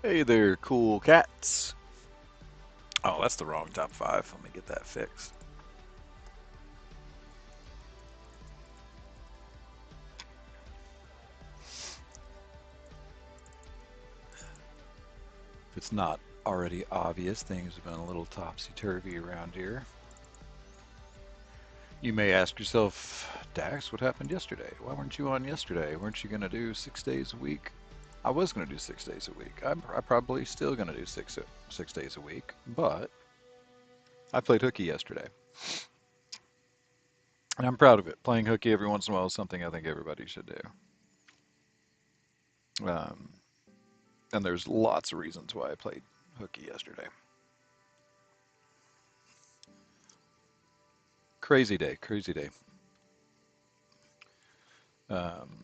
Hey there, cool cats. Oh, that's the wrong top five. Let me get that fixed. If it's not already obvious, things have been a little topsy-turvy around here. You may ask yourself, Dax, what happened yesterday? Why weren't you on yesterday? Weren't you going to do 6 days a week? I was going to do 6 days a week. I'm probably still going to do six days a week, but I played hooky yesterday. And I'm proud of it. Playing hooky every once in a while is something I think everybody should do. And there's lots of reasons why I played hooky yesterday. Crazy day, crazy day. Um,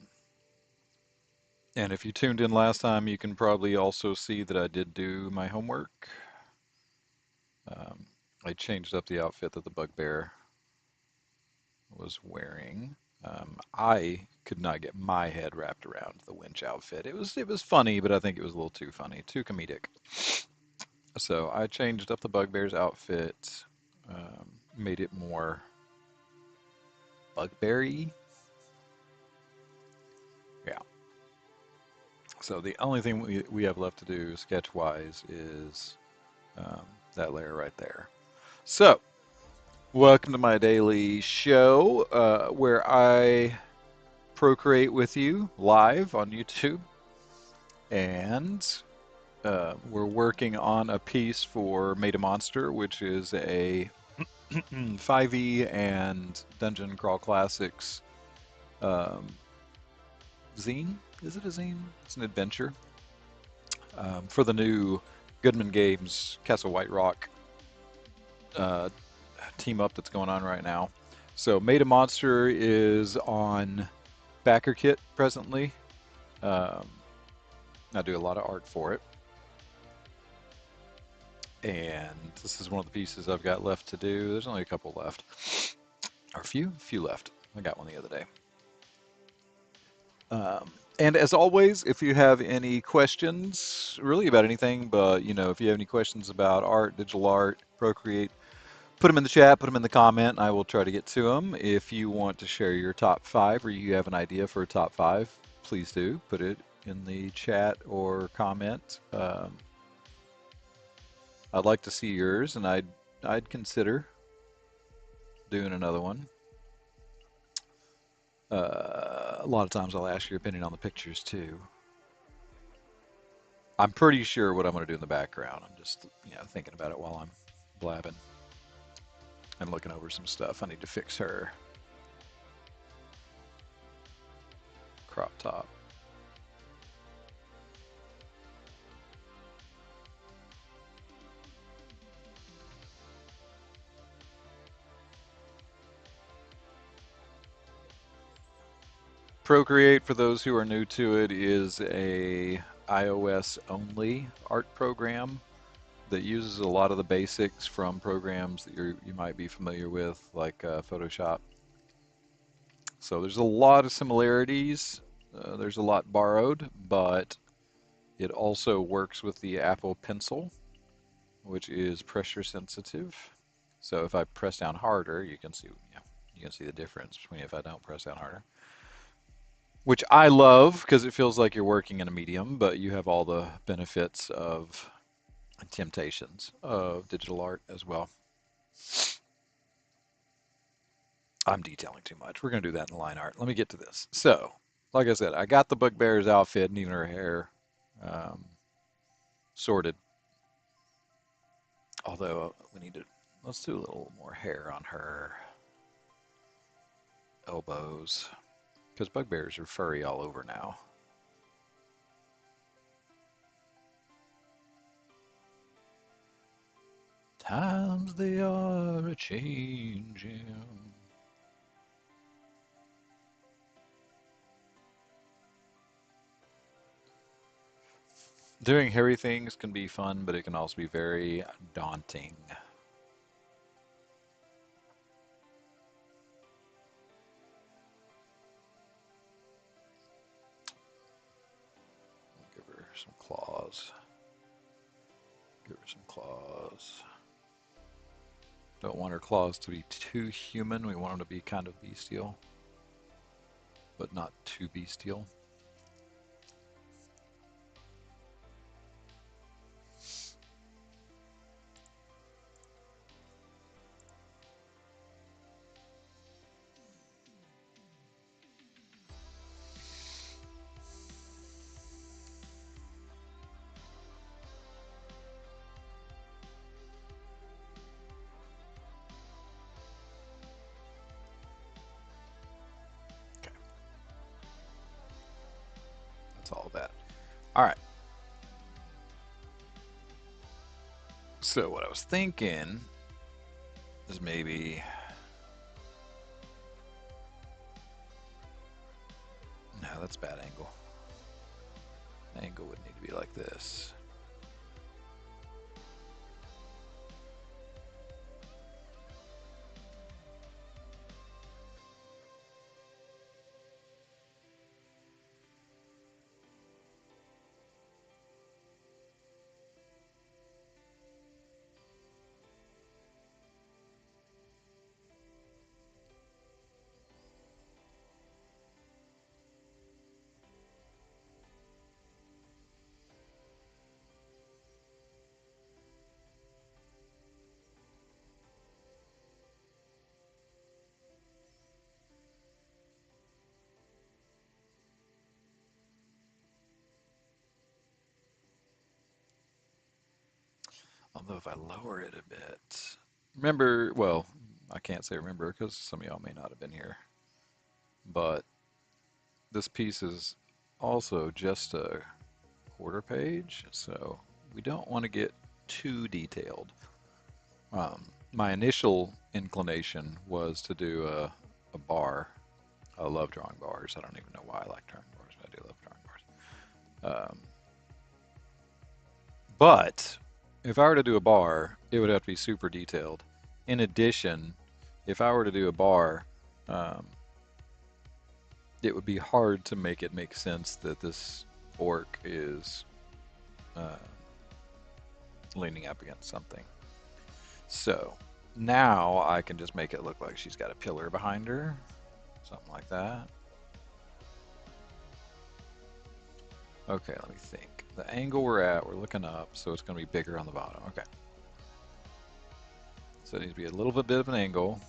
and if you tuned in last time, you can probably also see that I did do my homework. Um, I changed up the outfit that the bugbear was wearing. I could not get my head wrapped around the winch outfit. It was funny, but I think it was a little too funny, too comedic. So I changed up the bugbear's outfit, made it more bugbear-y. Yeah. So the only thing we have left to do sketch-wise is that layer right there. So, welcome to my daily show where I procreate with you live on YouTube. And we're working on a piece for Made a Monster, which is a 5e and Dungeon Crawl Classics um, zine. Is it a zine? It's an adventure for the new Goodman Games Castle White Rock uh, team up that's going on right now. So Made a Monster is on backer kit presently. Um, I do a lot of art for it. And this is one of the pieces I've got left to do. There's only a couple left. Or a few left. I got one the other day. And as always, if you have any questions, really about anything, but if you have any questions about art, digital art, Procreate, put them in the chat, put them in the comment, and I will try to get to them. If you want to share your top five or you have an idea for a top five, please do put it in the chat or comment. I'd like to see yours, and I'd consider doing another one. A lot of times I'll ask your opinion on the pictures too. I'm pretty sure what I'm going to do in the background. I'm just thinking about it while I'm blabbing and looking over some stuff. I need to fix her crop top. Procreate, for those who are new to it, is a iOS only art program that uses a lot of the basics from programs that you might be familiar with, like Photoshop. So there's a lot of similarities. There's a lot borrowed, but it also works with the Apple Pencil, which is pressure sensitive. So if I press down harder, you can see the difference between if I don't press down harder. Which I love because it feels like you're working in a medium, but you have all the benefits of temptations of digital art as well. I'm detailing too much. We're going to do that in line art. Let me get to this. So, like I said, I got the bugbear's outfit and even her hair um, sorted. Although let's do a little more hair on her elbows because bugbears are furry all over now. Times they are a changing. Doing hairy things can be fun, but it can also be very daunting. I'll give her some claws. some claws. Don't want her claws to be too human. We want them to be kind of bestial, but not too bestial. Okay, that's all of that. All right. So what I was thinking is maybe, no, that's bad angle. The angle would need to be like this. Although if I lower it a bit, remember, well, I can't say remember because some of y'all may not have been here, but this piece is also just a quarter page, so we don't want to get too detailed. My initial inclination was to do a bar. I love drawing bars. I don't even know why I like drawing bars, but I do love drawing bars. But if I were to do a bar, it would have to be super detailed. In addition, if I were to do a bar, um, it would be hard to make it make sense that this orc is uh, leaning up against something. So now I can just make it look like she's got a pillar behind her, something like that. Okay, let me think. The angle we're at, we're looking up, so it's going to be bigger on the bottom. Okay. So it needs to be a little bit of an angle.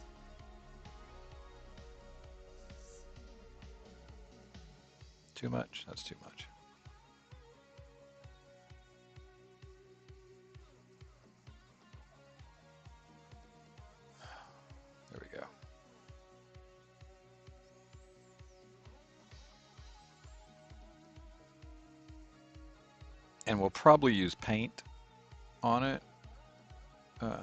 Too much? That's too much. There we go. And we'll probably use paint on it. I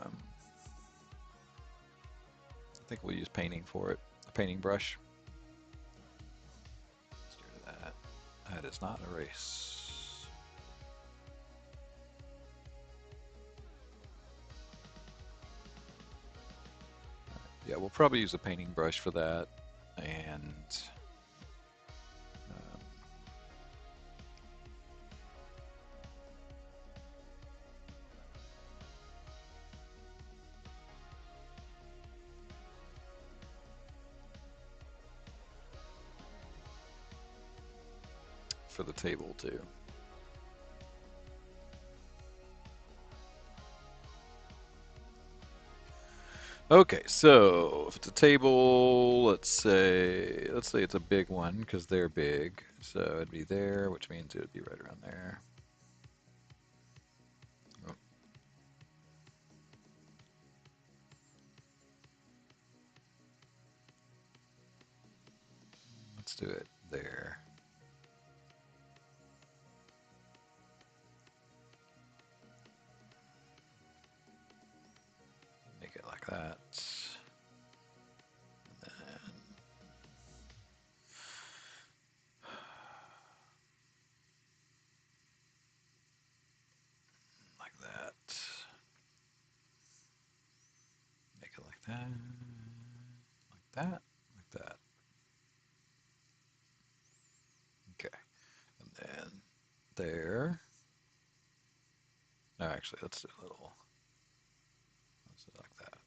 think we'll use painting for it, a painting brush. Let's get rid of that. That is not erase. Yeah, we'll probably use a painting brush for that, and um, for the table too. Okay, so if it's a table, let's say it's a big one because they're big. So it'd be there, which means it would be right around there. Oh, let's do it there. Make it like that. And then like that. Make it like that. Like that. Like that. Okay. And then there. No, actually, let's do a little. Let's do it like that.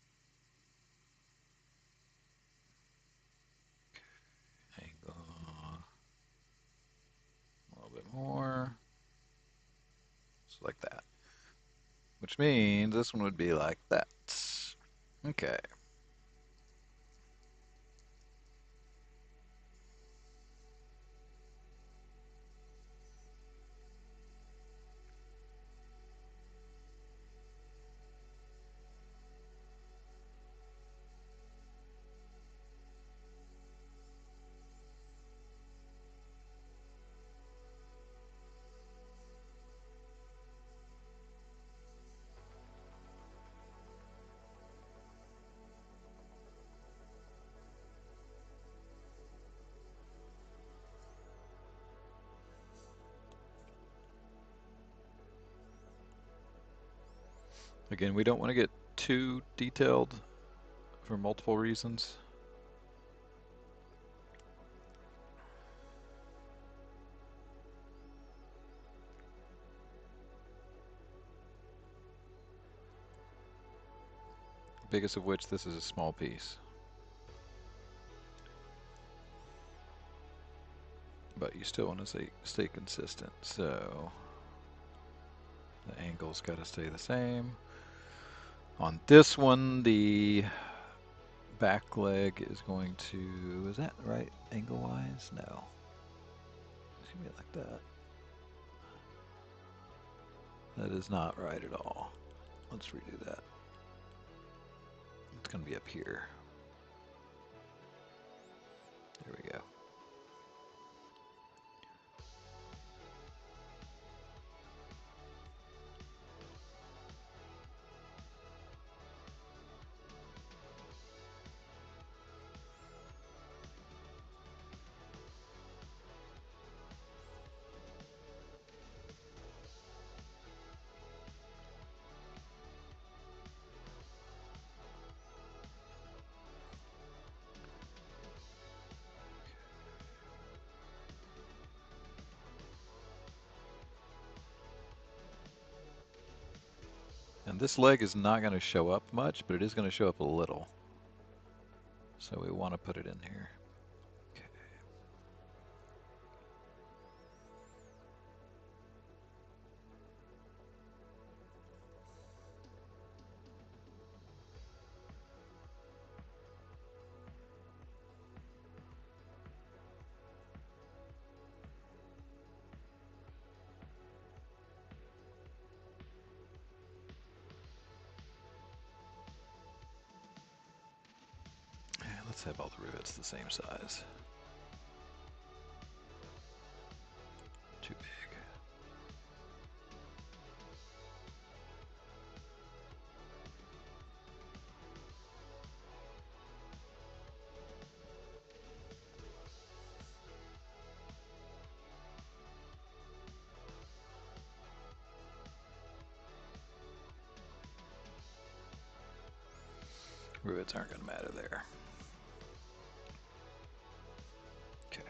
Angle a little bit more, just like that. Which means this one would be like that. Okay. Again, we don't want to get too detailed for multiple reasons. Biggest of which, this is a small piece. But you still want to stay consistent, so the angle's got to stay the same. On this one, the back leg is going to, is that right angle-wise? No. It's going to be like that. That is not right at all. Let's redo that. It's going to be up here. There we go. And this leg is not going to show up much, but it is going to show up a little. So we want to put it in here. Okay. And let's have all the rivets the same size. Too big. Rivets aren't going to matter there. Okay.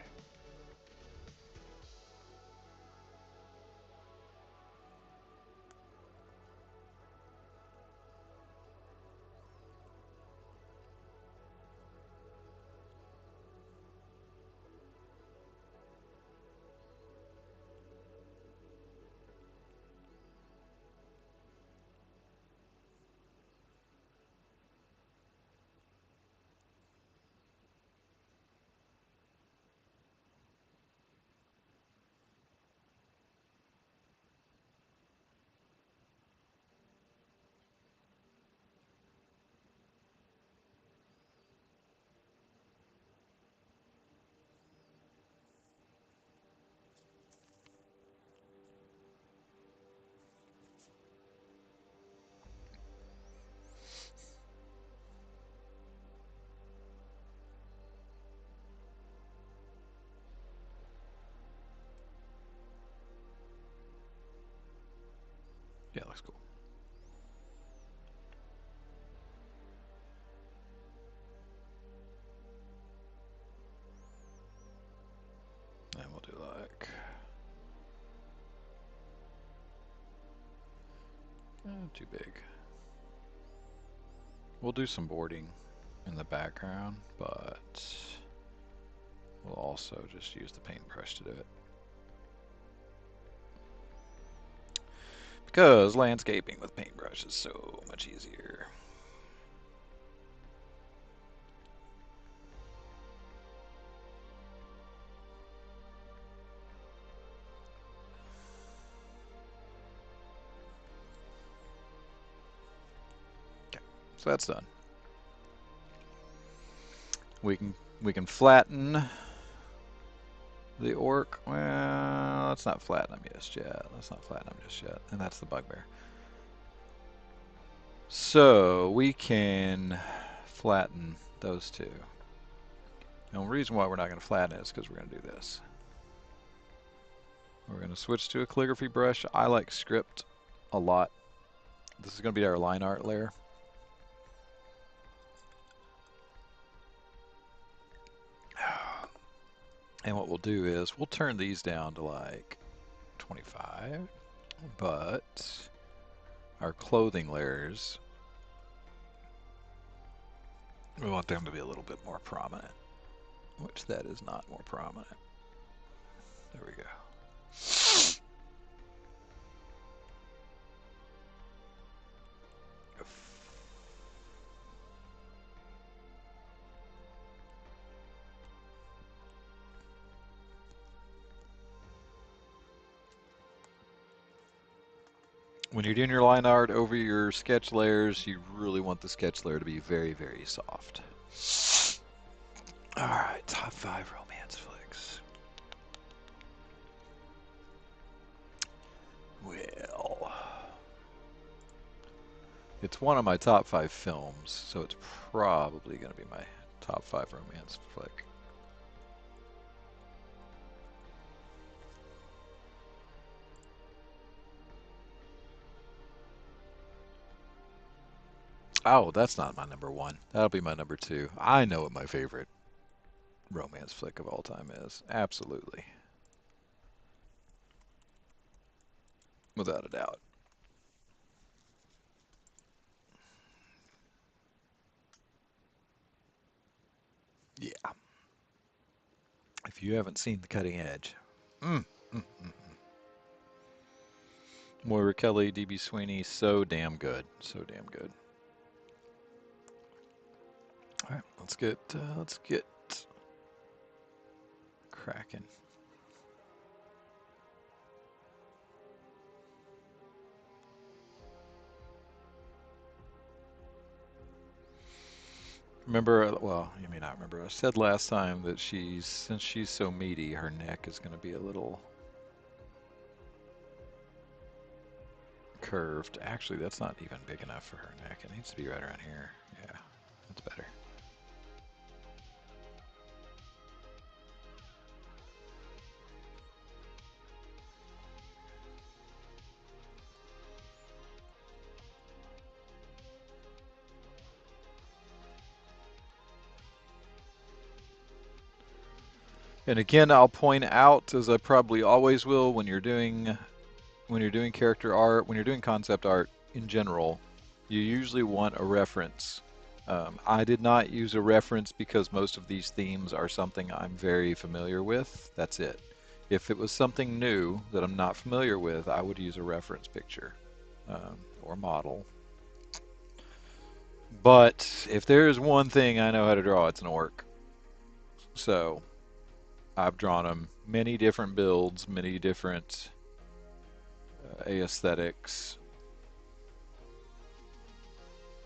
Yeah, looks cool. And we'll do like Too big. We'll do some boarding in the background, but we'll also just use the paintbrush to do it. Because landscaping with paintbrush is so much easier. Okay, so that's done. We can flatten the orc. Well, let's not flatten him just yet. Let's not flatten him just yet. And that's the bugbear. So we can flatten those two. And the reason why we're not going to flatten it is because we're going to do this. We're going to switch to a calligraphy brush. I like script a lot. This is going to be our line art layer. And what we'll do is we'll turn these down to like 25, but our clothing layers, we want them to be a little bit more prominent, which that is not more prominent. There we go. When you're doing your line art over your sketch layers, you really want the sketch layer to be very, very soft. Alright, top 5 romance flicks. Well, it's one of my top 5 films, so it's probably going to be my top 5 romance flick. Oh, that's not my number 1. That'll be my number 2. I know what my favorite romance flick of all time is. Absolutely. Without a doubt. Yeah. If you haven't seen The Cutting Edge. Moira Kelly, D.B. Sweeney, so damn good. So damn good. All right, let's get cracking. Remember, well, you may not remember. I said last time that since she's so meaty, her neck is going to be a little curved. Actually, that's not even big enough for her neck. It needs to be right around here. Yeah, that's better. And again, I'll point out, as I probably always will, when you're doing character art, when you're doing concept art in general, you usually want a reference. I did not use a reference because most of these themes are something I'm very familiar with. That's it. If it was something new that I'm not familiar with, I would use a reference picture or model. But if there is one thing I know how to draw, it's an orc. So I've drawn them many different builds, many different aesthetics,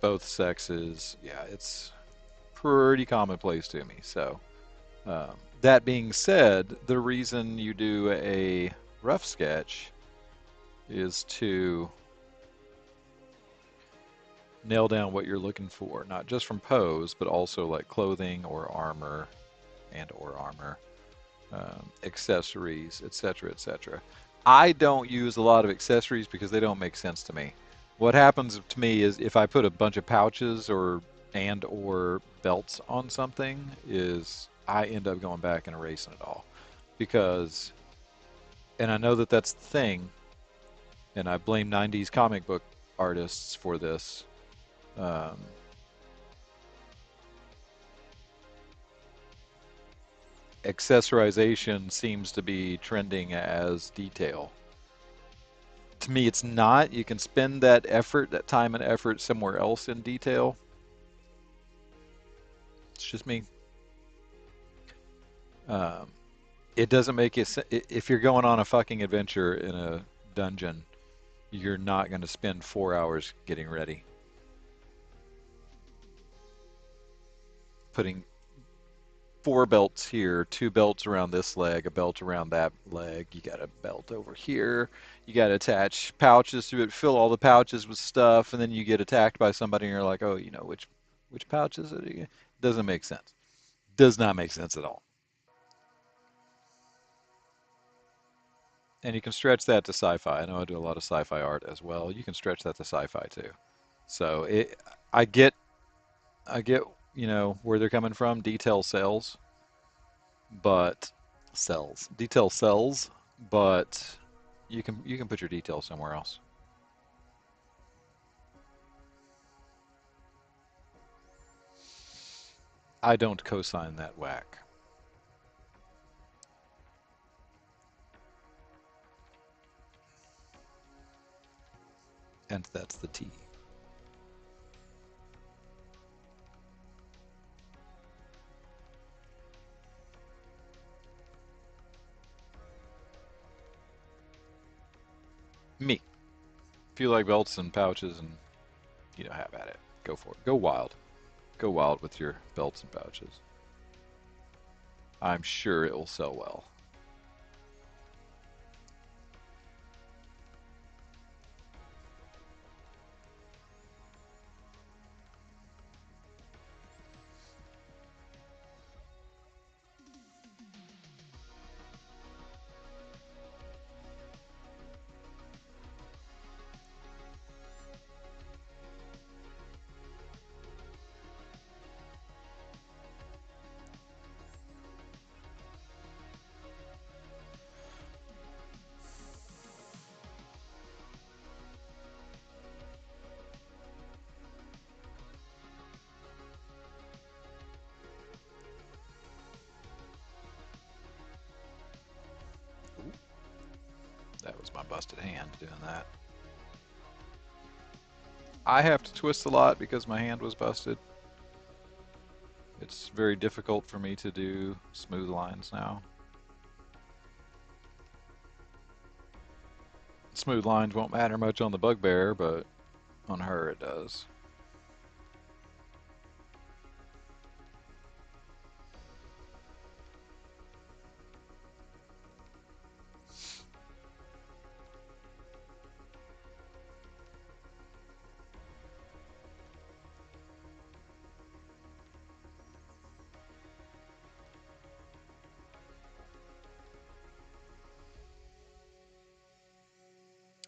both sexes. Yeah, it's pretty commonplace to me. So that being said, the reason you do a rough sketch is to nail down what you're looking for, not just from pose, but also like clothing or armor accessories, etc., etc. I don't use a lot of accessories because they don't make sense to me. What happens to me is if I put a bunch of pouches or belts on something, is I end up going back and erasing it all. Because, and I know that that's the thing, and I blame 90s comic book artists for this. Um, Accessorization seems to be trending as detail. To me, it's not. You can spend that effort, that time and effort somewhere else in detail. It's just me. Um, it doesn't make it. If you're going on a fucking adventure in a dungeon, you're not going to spend 4 hours getting ready, putting four belts here, two belts around this leg, a belt around that leg. You got a belt over here. You got to attach pouches to it, fill all the pouches with stuff, and then you get attacked by somebody, and you're like, oh, which pouch is it again? Doesn't make sense. Does not make sense at all. And you can stretch that to sci-fi. I know I do a lot of sci-fi art as well. You can stretch that to sci-fi too. So I get, I get, where they're coming from. Detail sells, but detail sells, but you can put your details somewhere else. I don't co-sign that whack, and that's the T. Me. If you like belts and pouches and have at it. Go for it. Go wild. Go wild with your belts and pouches. I'm sure it will sell well. Ooh, that was my busted hand doing that. I have to twist a lot because my hand was busted. It's very difficult for me to do smooth lines now. Smooth lines won't matter much on the bugbear, but on her it does.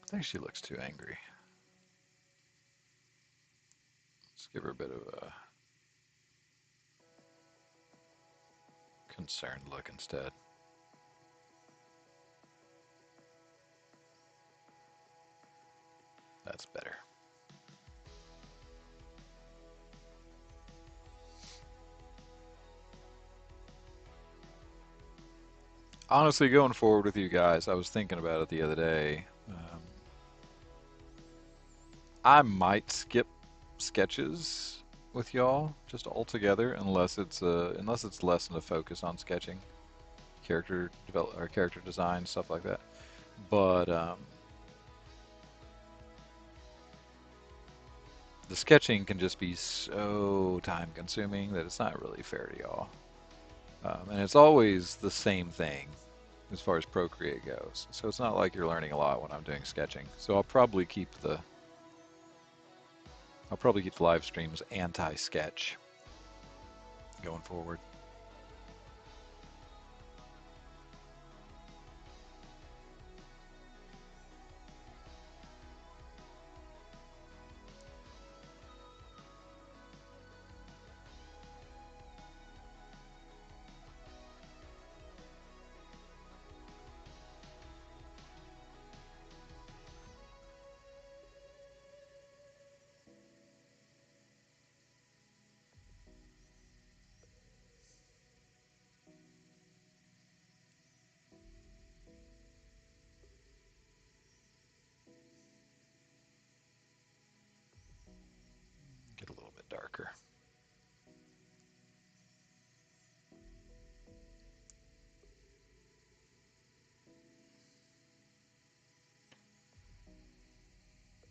I think she looks too angry. Let's give her a bit of a concerned look instead. That's better. Honestly, going forward with you guys, I was thinking about it the other day. I might skip sketches with y'all just altogether, unless it's less than a focus on sketching, character develop or character design, stuff like that. But the sketching can just be so time consuming that it's not really fair to y'all. And it's always the same thing as far as Procreate goes. So it's not like you're learning a lot when I'm doing sketching. So I'll probably keep the live streams anti-sketch going forward.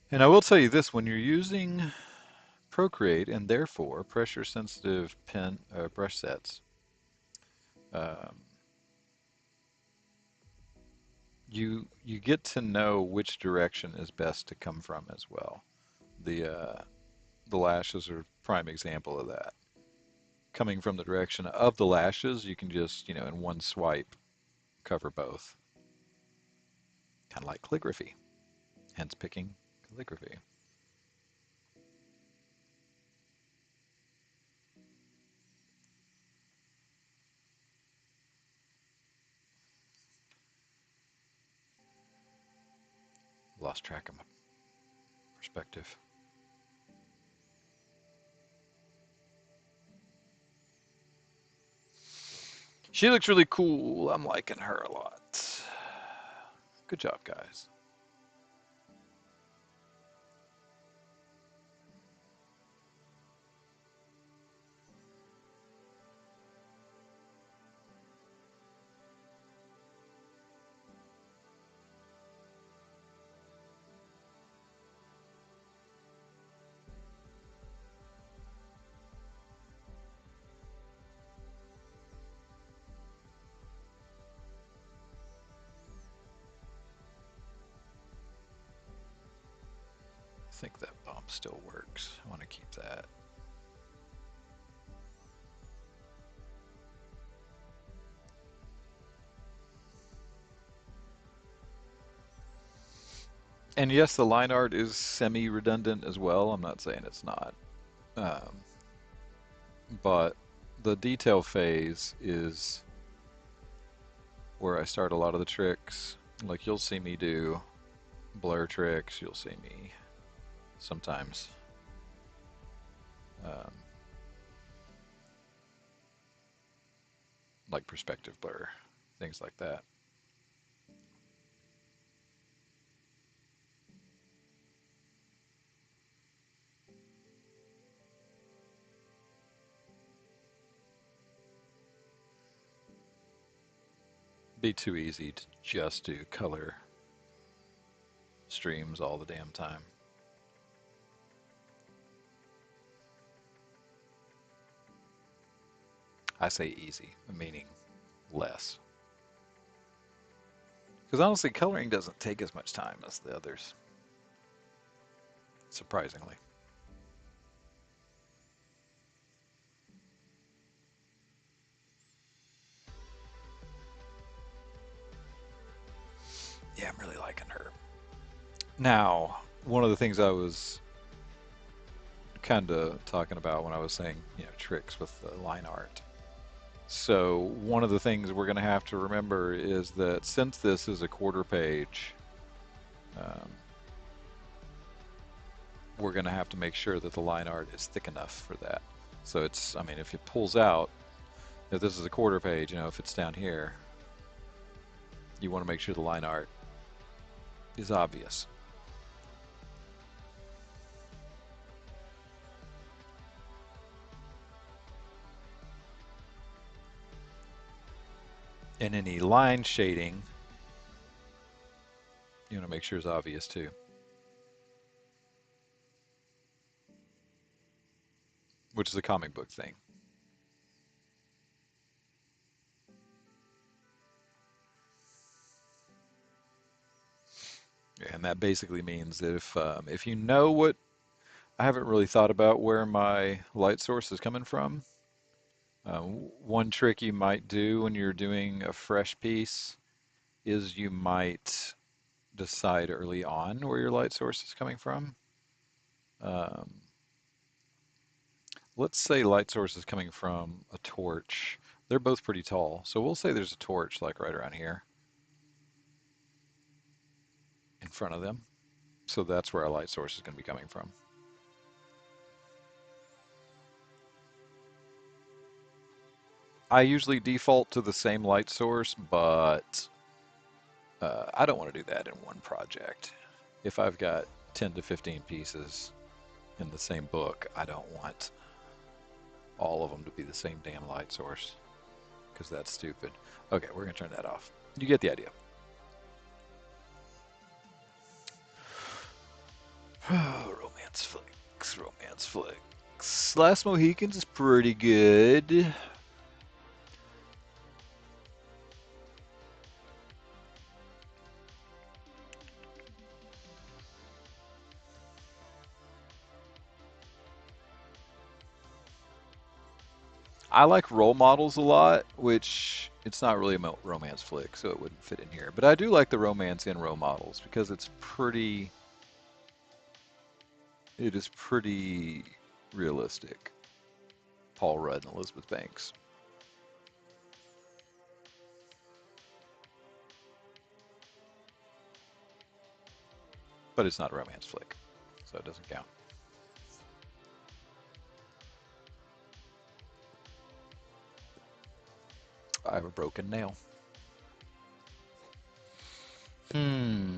And I will tell you this, when you're using Procreate and therefore pressure sensitive pen brush sets, um, you get to know which direction is best to come from as well. The lashes are a prime example of that. Coming from the direction of the lashes, you can just, in one swipe, cover both. Kind of like calligraphy, hence picking calligraphy. Lost track of my perspective. She looks really cool. I'm liking her a lot. Good job, guys. I think that bump still works. I want to keep that. And yes, the line art is semi-redundant as well. I'm not saying it's not. Um, but the detail phase is where I start a lot of the tricks. Like you'll see me do blur tricks. You'll see me sometimes um, like perspective blur, things like that. Be too easy to just do color streams all the damn time. I say easy, meaning less. Because honestly, coloring doesn't take as much time as the others, surprisingly. Yeah, I'm really liking her. Now, one of the things I was kind of talking about when I was saying, tricks with the line art. So, one of the things we're going to have to remember is that since this is a quarter page, um, we're going to have to make sure that the line art is thick enough for that. So I mean, if it pulls out, if this is a quarter page, if it's down here, you want to make sure the line art is obvious. And any line shading, you want to make sure is obvious too, which is a comic book thing. And that basically means that if you know what, I haven't really thought about where my light source is coming from. One trick you might do when you're doing a fresh piece is you might decide early on where your light source is coming from. Um, let's say light source is coming from a torch. They're both pretty tall, so we'll say there's a torch like right around here in front of them. So that's where our light source is going to be coming from. I usually default to the same light source, but I don't want to do that in one project. If I've got 10 to 15 pieces in the same book, I don't want all of them to be the same damn light source because that's stupid. Okay, we're going to turn that off. You get the idea. Romance flicks, romance flicks. Last Mohicans is pretty good. I like role models a lot, which it's not really a romance flick, so it wouldn't fit in here. But I do like the romance in role models because it is pretty realistic. Paul Rudd and Elizabeth Banks, but it's not a romance flick, so it doesn't count. I have a broken nail. Hmm.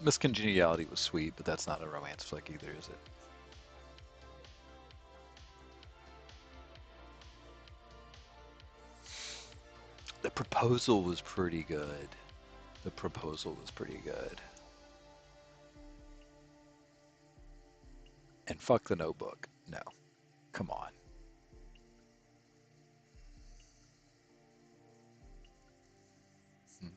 Miss Congeniality was sweet, but that's not a romance flick either, is it? The Proposal was pretty good. The Proposal was pretty good. And fuck the Notebook. No, come on. Hmm.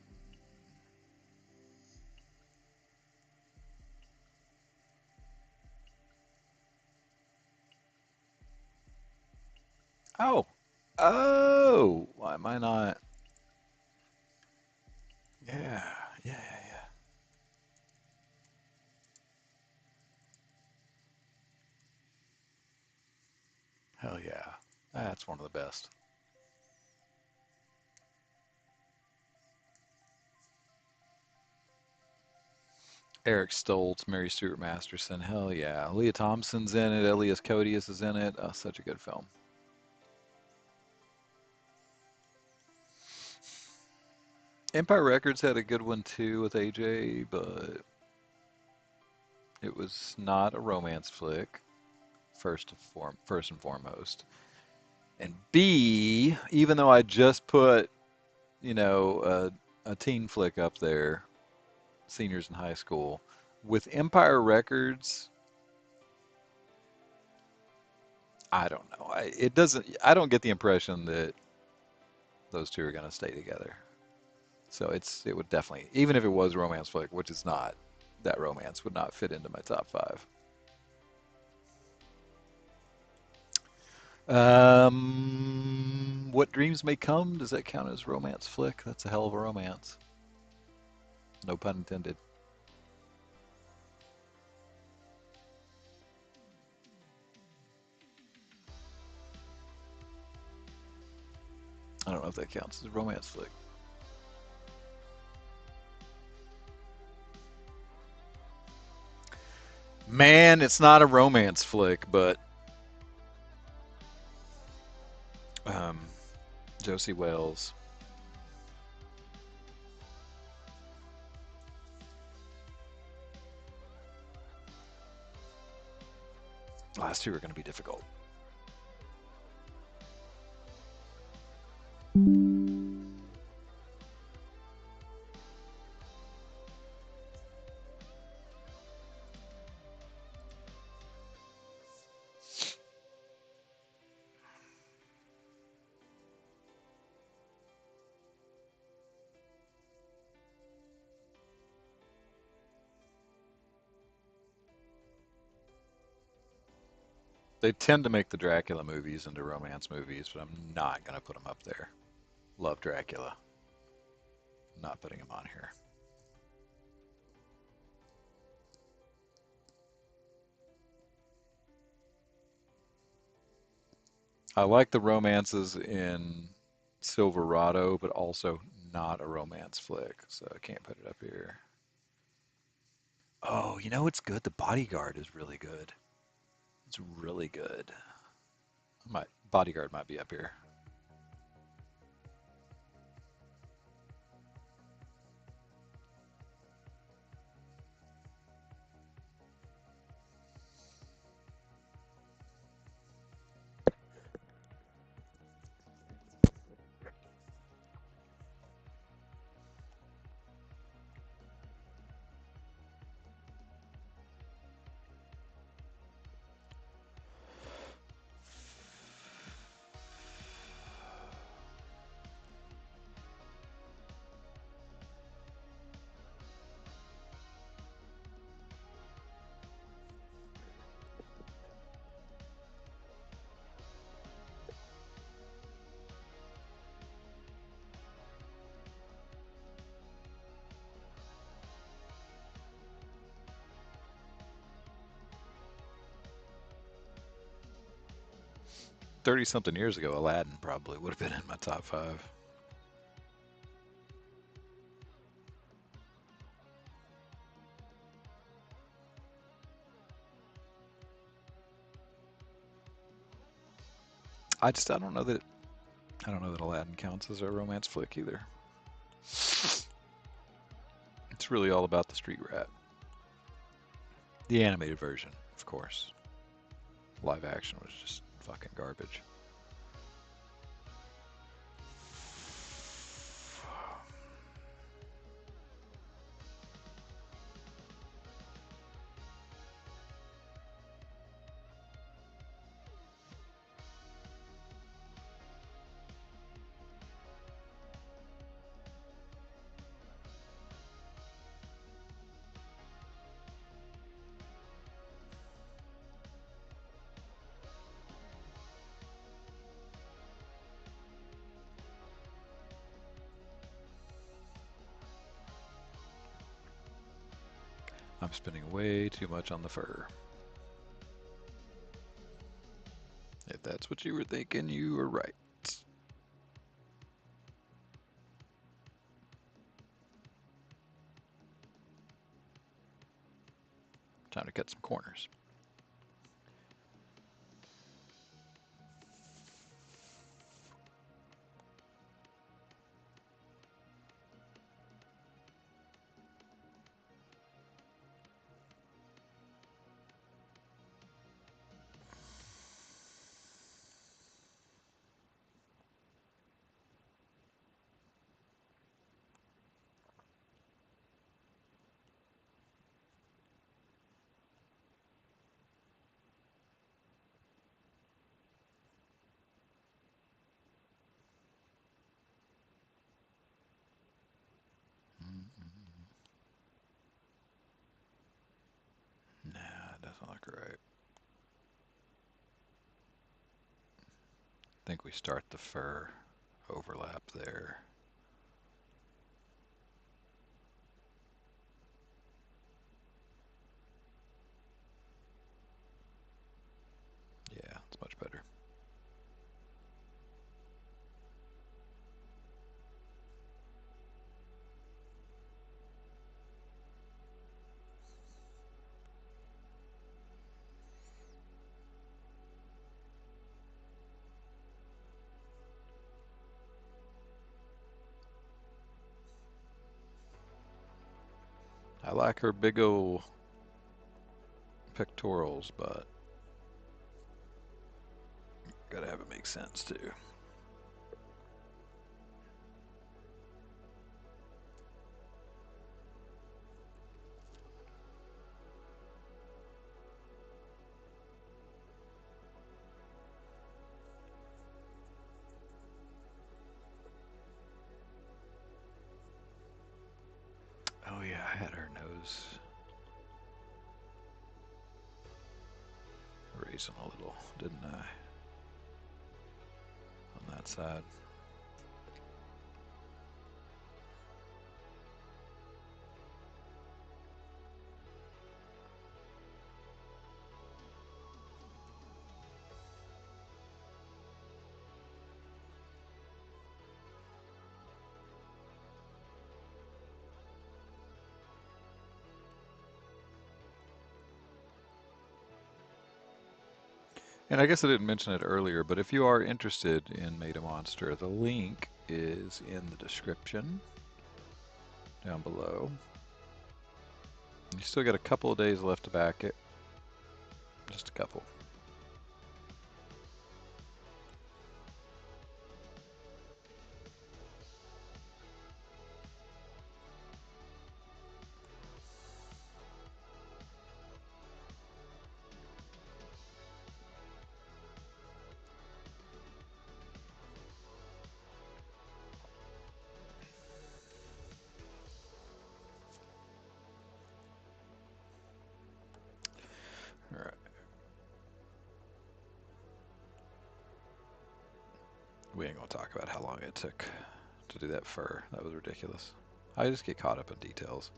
Oh, oh, why am I not? Yeah, yeah, yeah. Hell yeah, that's one of the best. Eric Stoltz, Mary Stuart Masterson. Hell yeah, Leah Thompson's in it. Elias Codius is in it. Oh, such a good film. Empire Records had a good one too with AJ, but it was not a romance flick. First and foremost. And B, even though I just put, you know, a teen flick up there, seniors in high school, with Empire Records, I don't know. It doesn't. I don't get the impression that those two are going to stay together. So it would definitely, even if it was a romance flick, which it's not, that romance would not fit into my top five. What Dreams May Come, does that count as romance flick? That's a hell of a romance. No pun intended. I don't know if that counts as a romance flick. Man, it's not a romance flick, but um, Josie Wales. Last two are going to be difficult. They tend to make the Dracula movies into romance movies, but I'm not going to put them up there. Love Dracula. Not putting him on here. I like the romances in Silverado, but also not a romance flick, so I can't put it up here. Oh, you know what's good? The Bodyguard is really good. It's really good. My Bodyguard might be up here. Something years ago, Aladdin probably would have been in my top five. I don't know that Aladdin counts as a romance flick either. It's really all about the street rat. The animated version, of course. Live action was just fucking garbage. I'm spending way too much on the fur. If that's what you were thinking, you were right. Time to cut some corners. Nah, it doesn't look right. I think we start the fur overlap there. Yeah, it's much better. I like her big ol' pectorals, but gotta have it make sense too. Oh yeah, I had her nose raising a little, didn't I? On that side. And I guess I didn't mention it earlier, but if you are interested in Made a Monster, the link is in the description down below. You still got a couple of days left to back it. Just a couple. All right. We ain't gonna talk about how long it took to do that fur. That was ridiculous. I just get caught up in details.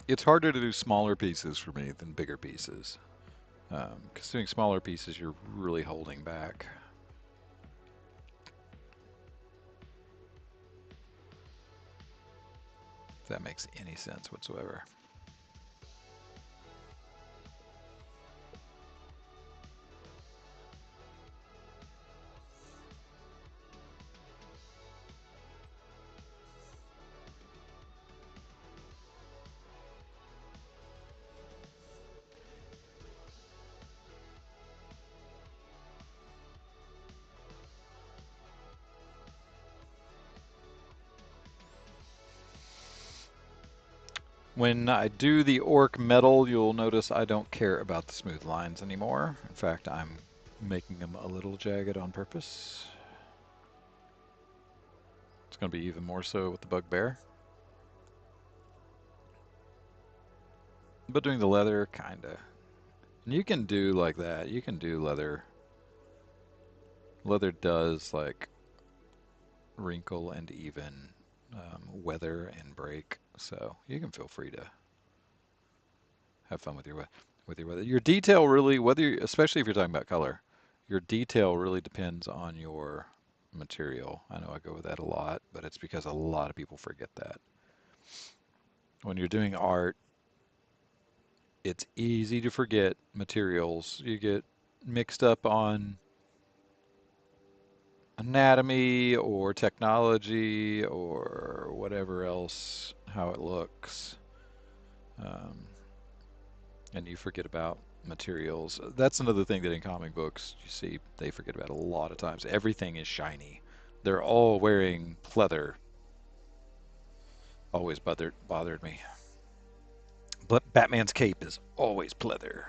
It's harder to do smaller pieces for me than bigger pieces. Because doing smaller pieces, you're really holding back. If that makes any sense whatsoever. When I do the orc metal, you'll notice I don't care about the smooth lines anymore. In fact, I'm making them a little jagged on purpose. It's going to be even more so with the bugbear. But doing the leather, kinda. And you can do like that. You can do leather. Leather does like wrinkle and even weather and break. So you can feel free to have fun with your weather. Your detail really, especially if you're talking about color, your detail really depends on your material. I know I go with that a lot, but it's because a lot of people forget that. When you're doing art, it's easy to forget materials. You get mixed up on anatomy or technology or whatever else, how it looks, um, and you forget about materials. That's another thing that in comic books you see they forget about a lot of times. Everything is shiny. They're all wearing pleather. Always bothered me. But Batman's cape is always pleather,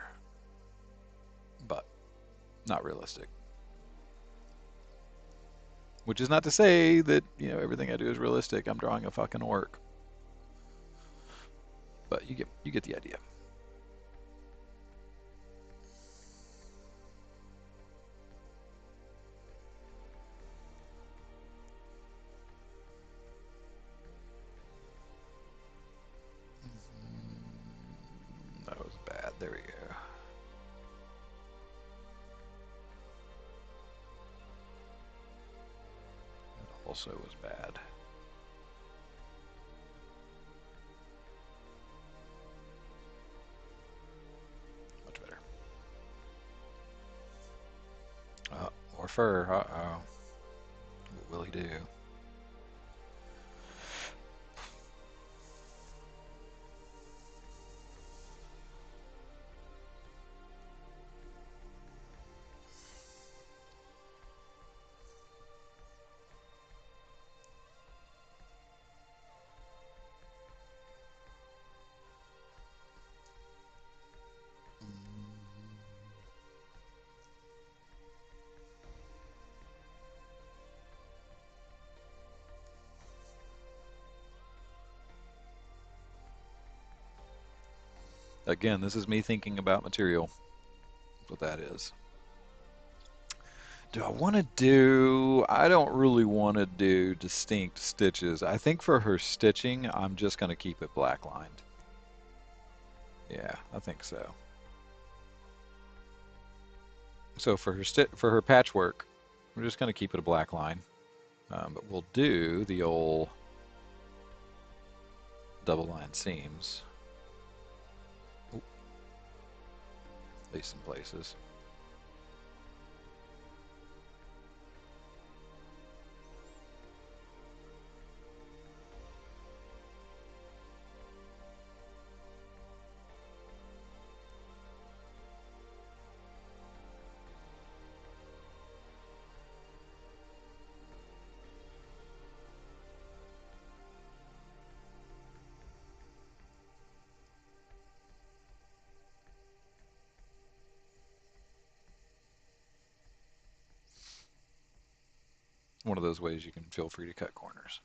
but not realistic. Which is not to say that, everything I do is realistic. I'm drawing a fucking orc. But you get the idea. That was bad. There we go. That also was bad. Much better. More fur. Uh-oh. What will he do? Again, this is me thinking about material. That's what that is. Do I want to do... I don't really want to do distinct stitches. I think for her stitching, I'm just going to keep it black lined. Yeah, I think so. So for her patchwork, we're just going to keep it a black line. But we'll do the old double line seams. at least in places. One of those ways you can feel free to cut corners.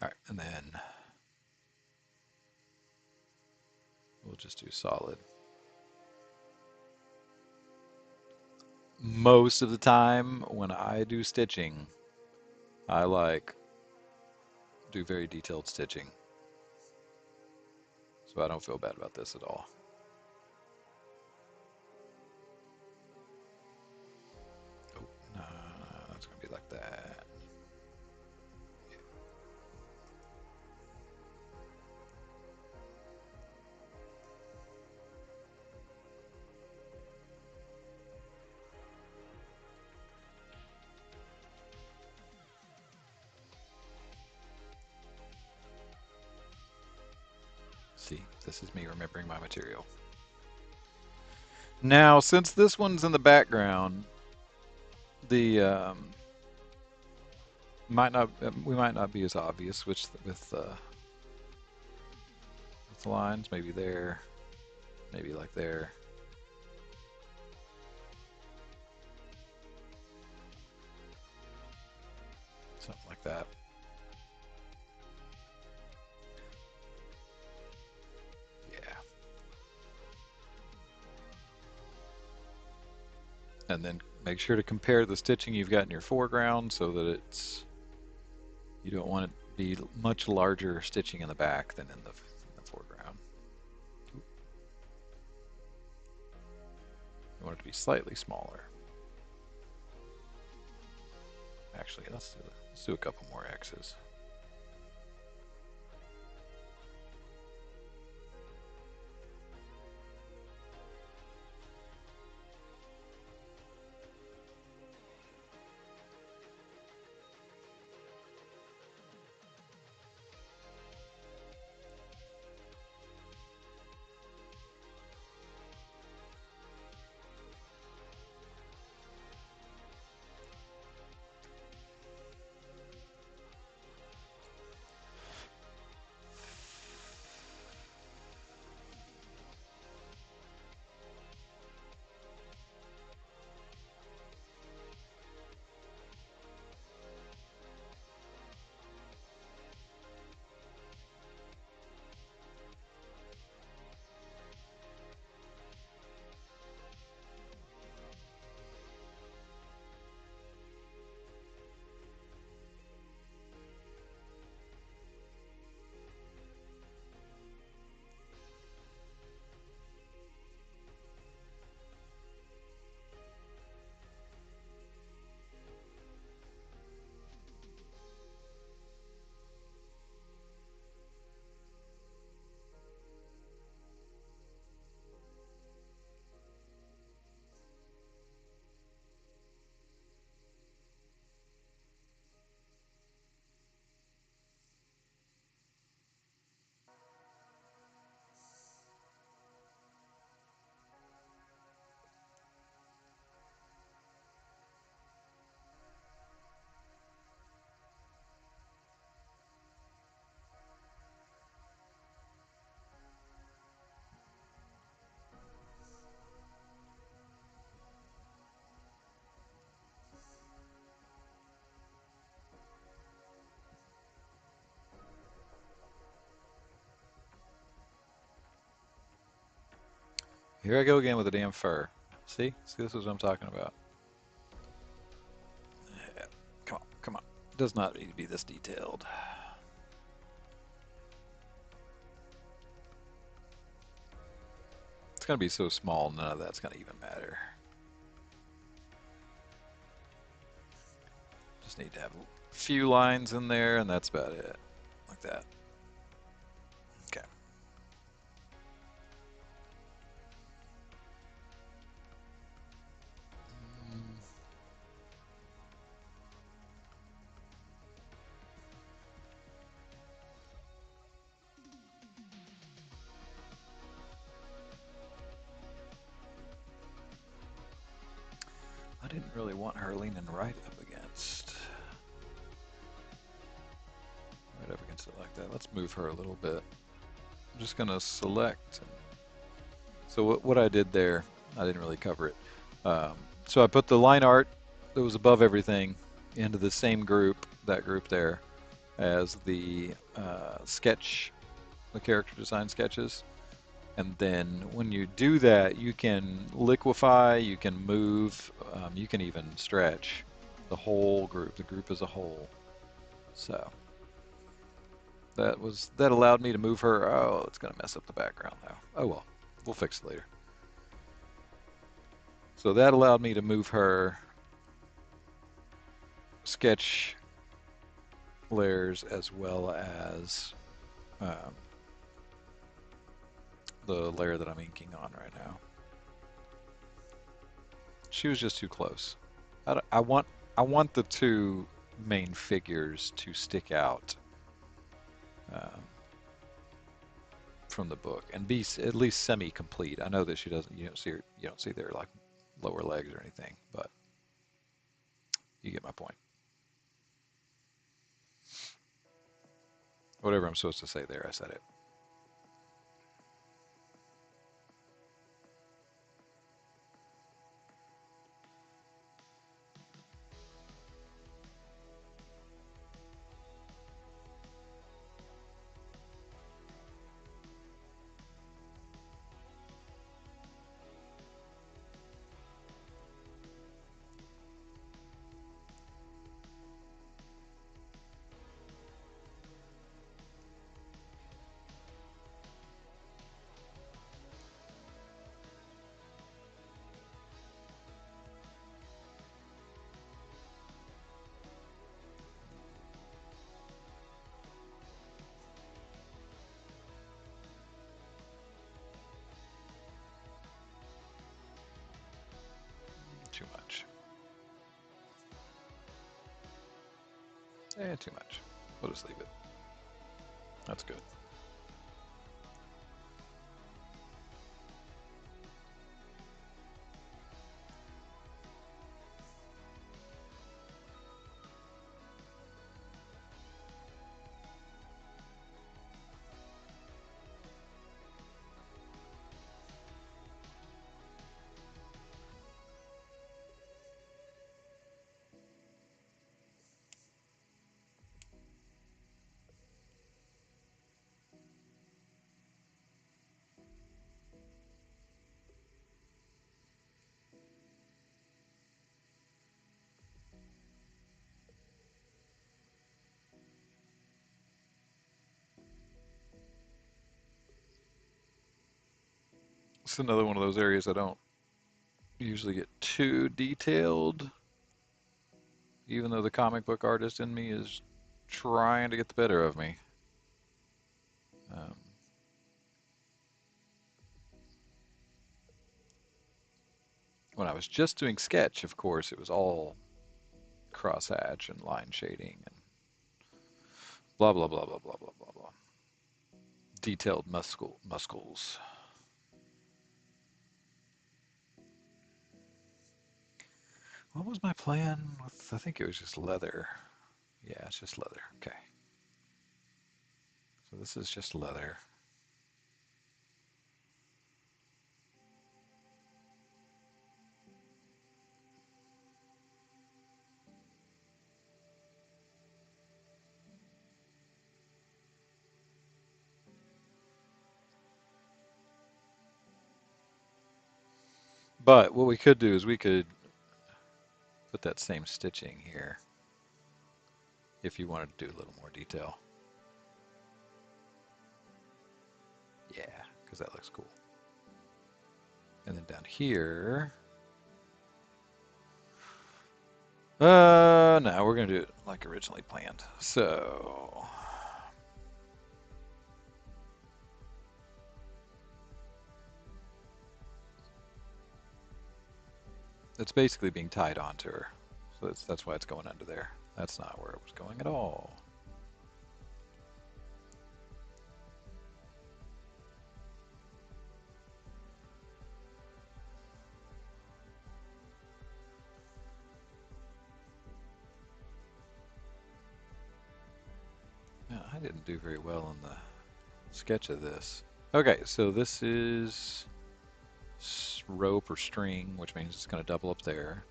All right, and then we'll just do solid. Most of the time when I do stitching, I like do very detailed stitching. So I don't feel bad about this at all. Oh, no, it's going to be like that. See, this is me remembering my material. Now, since this one's in the background, the we might not be as obvious with the lines. Maybe there, maybe like there. Something like that. Yeah. And then make sure to compare the stitching you've got in your foreground so that you don't want it to be much larger stitching in the back than in the foreground. You want it to be slightly smaller. Actually, let's do a couple more X's. Here I go again with the damn fur. See, this is what I'm talking about. Yeah. Come on, come on. It does not need to be this detailed. It's going to be so small, none of that's going to even matter. Just need to have a few lines in there, and that's about it. Like that. Okay. really want her leaning right up against it like that. Let's move her a little bit. I'm just gonna select. So what I did there, I didn't really cover it. So I put the line art that was above everything into the same group, that group there, as the sketch, the character design sketches. And then when you do that, you can liquefy, you can move, you can even stretch the whole group, the group as a whole. So that allowed me to move her. Oh, it's gonna mess up the background now. Oh well, we'll fix it later. So that allowed me to move her sketch layers as well as um, the layer that I'm inking on right now. She was just too close. I want the two main figures to stick out um, from the book and be at least semi-complete. I know that she doesn't. You don't see their like lower legs or anything, but you get my point. Whatever I'm supposed to say there, I said it. Too much. Too much. We'll just leave it. That's good. It's another one of those areas I don't usually get too detailed, even though the comic book artist in me is trying to get the better of me. Um, when I was just doing sketch, of course, it was all crosshatch and line shading and blah blah blah blah blah blah blah blah. Detailed muscles. What was my plan with? I think it was just leather. Yeah, it's just leather. Okay. So this is just leather. But what we could do is we could put that same stitching here if you wanted to do a little more detail. Yeah, because that looks cool. And then down here, no, we're gonna do it like originally planned. So it's basically being tied onto her. So that's why it's going under there. That's not where it was going at all. didn't do very well in the sketch of this. Okay, so this is rope or string, which means it's going to double up there.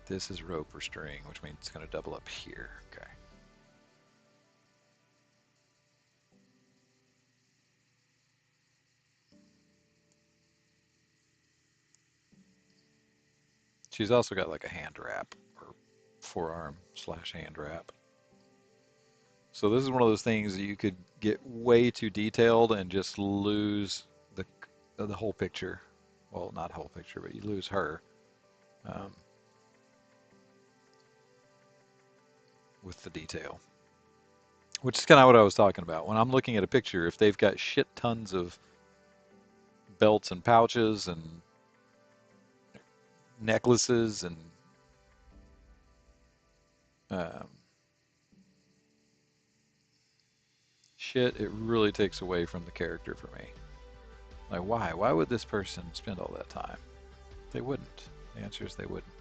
This is rope or string, which means it's going to double up here. Okay. She's also got like a hand wrap or forearm slash hand wrap. So this is one of those things that you could get way too detailed and just lose the whole picture. Well, not whole picture, but you lose her um, with the detail. Which is kind of what I was talking about. When I'm looking at a picture, if they've got shit tons of belts and pouches and necklaces and um, shit, it really takes away from the character for me. Like, why? Why would this person spend all that time? They wouldn't. The answer is they wouldn't.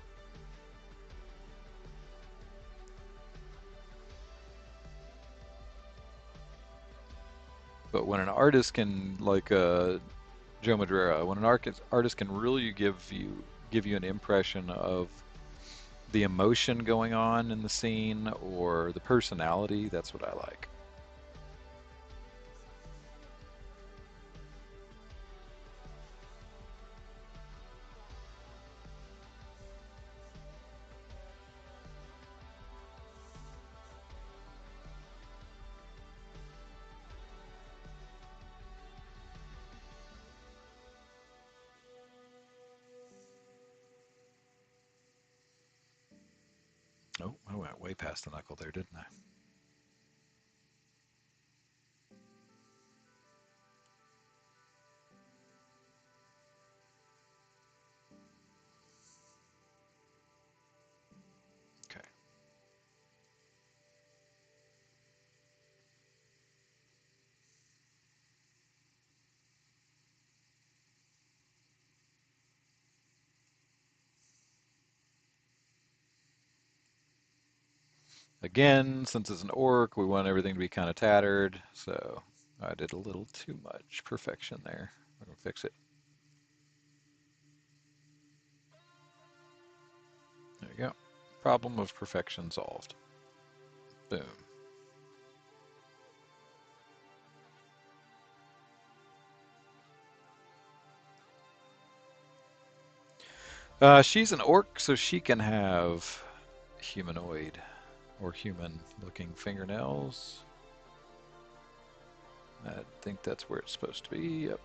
But when an artist can, like Joe Madureira, when an artist can really give you an impression of the emotion going on in the scene or the personality, that's what I like. Oh, I went way past the knuckle there, didn't I? Okay. Again, since it's an orc, we want everything to be kind of tattered, so I did a little too much perfection there. I'm gonna fix it. There you go. Problem of perfection solved. Boom. She's an orc, so she can have humanoid or human-looking fingernails. I think that's where it's supposed to be. Yep.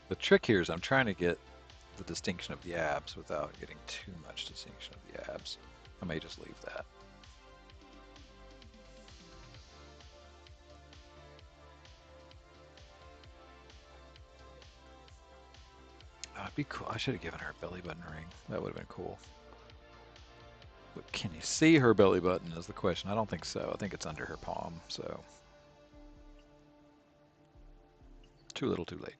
The trick here is I'm trying to get the distinction of the abs without getting too much distinction of the abs. I may just leave that. Oh, it'd be cool. I should have given her a belly button ring. That would have been cool. But can you see her belly button is the question. I don't think so. I think it's under her palm, so too little too late.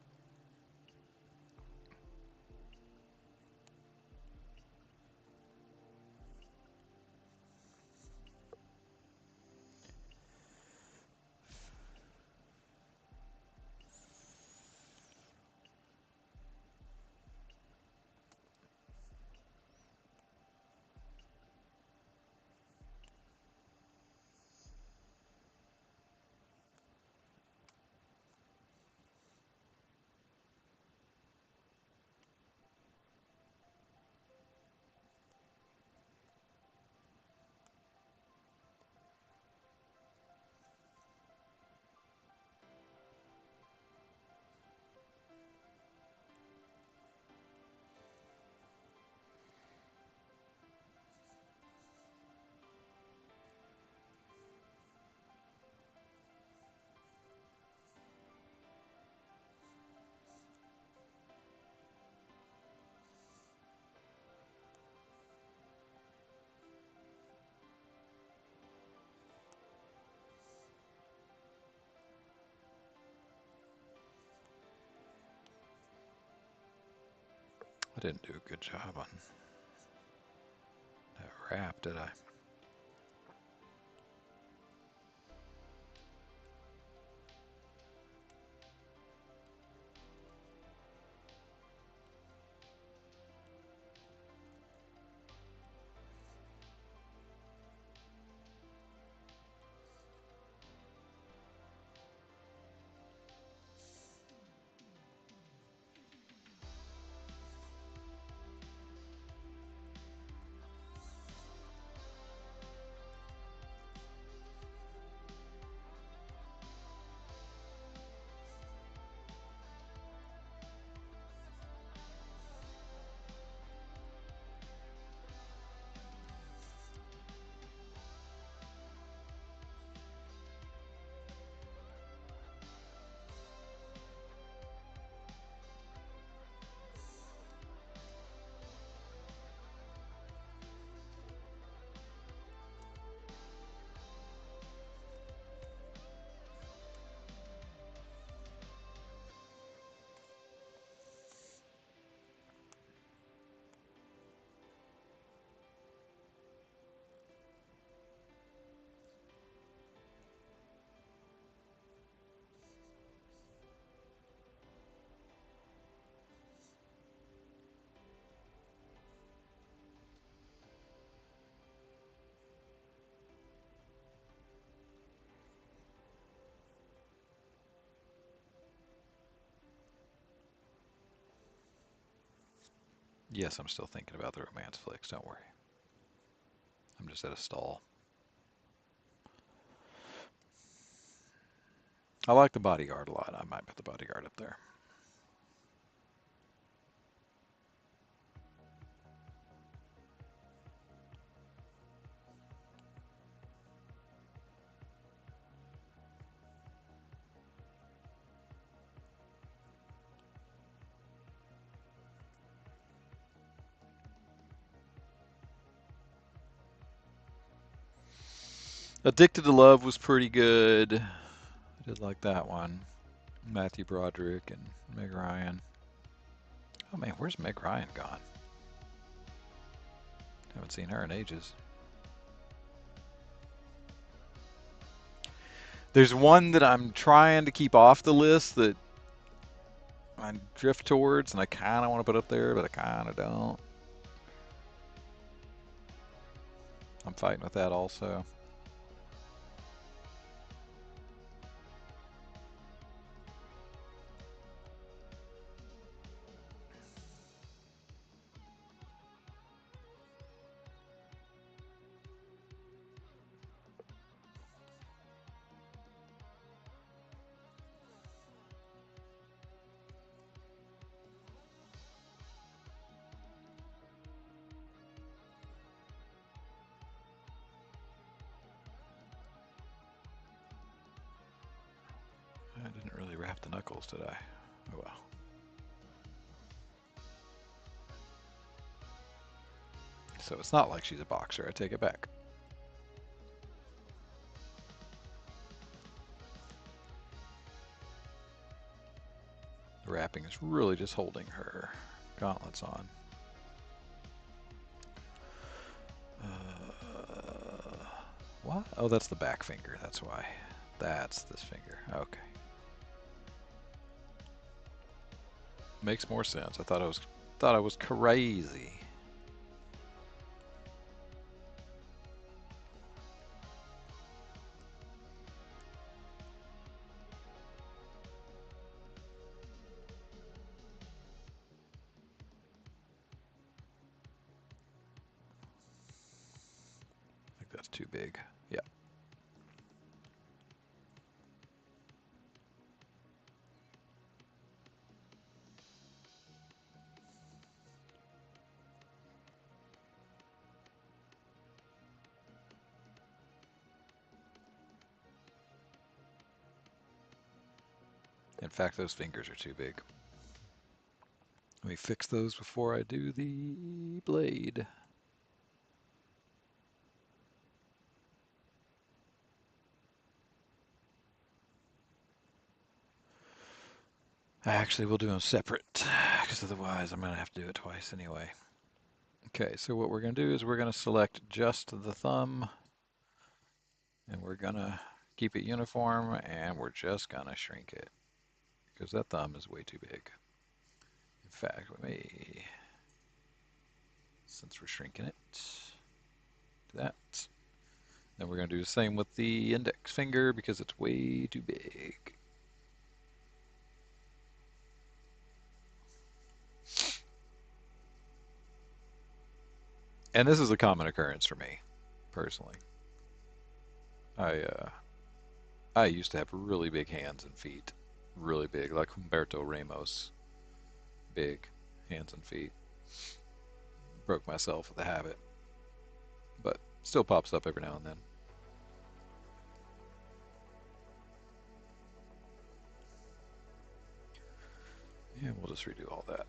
I didn't do a good job on that wrap, did I? Yes, I'm still thinking about the romance flicks, don't worry. I'm just at a stall. I like the bodyguard a lot. I might put the bodyguard up there. Addicted to Love was pretty good. I did like that one. Matthew Broderick and Meg Ryan. Oh man, where's Meg Ryan gone? Haven't seen her in ages. There's one that I'm trying to keep off the list that I drift towards, and I kind of want to put up there, but I kind of don't. I'm fighting with that also. I didn't really wrap the knuckles, did I? Oh well. So it's not like she's a boxer. I take it back. The wrapping is really just holding her gauntlets on. What? Oh, that's the back finger. That's why. That's this finger. Okay. Makes more sense. I thought I was crazy. I think that's too big. Yeah. In fact, those fingers are too big. Let me fix those before I do the blade. Actually, we'll do them separate because otherwise I'm going to have to do it twice anyway. Okay, so what we're going to do is we're going to select just the thumb, and we're going to keep it uniform, and we're just going to shrink it because that thumb is way too big. In fact, we may, since we're shrinking it, do that. Then we're going to do the same with the index finger because it's way too big. And this is a common occurrence for me, personally. I I used to have really big hands and feet, really big, like Humberto Ramos, big hands and feet. Broke myself with the habit, but still pops up every now and then. And we'll just redo all that.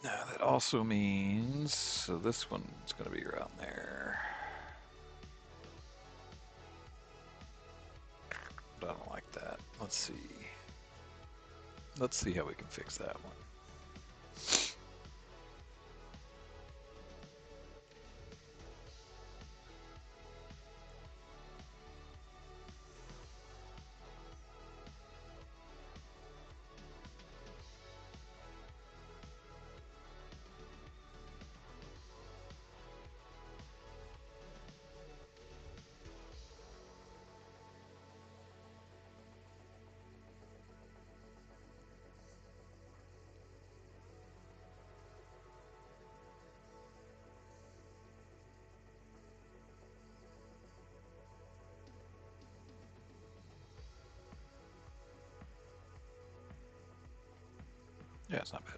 Now that also means, so this one's going to be around there. But I don't like that. Let's see. Let's see how we can fix that one. Yeah, it's not bad.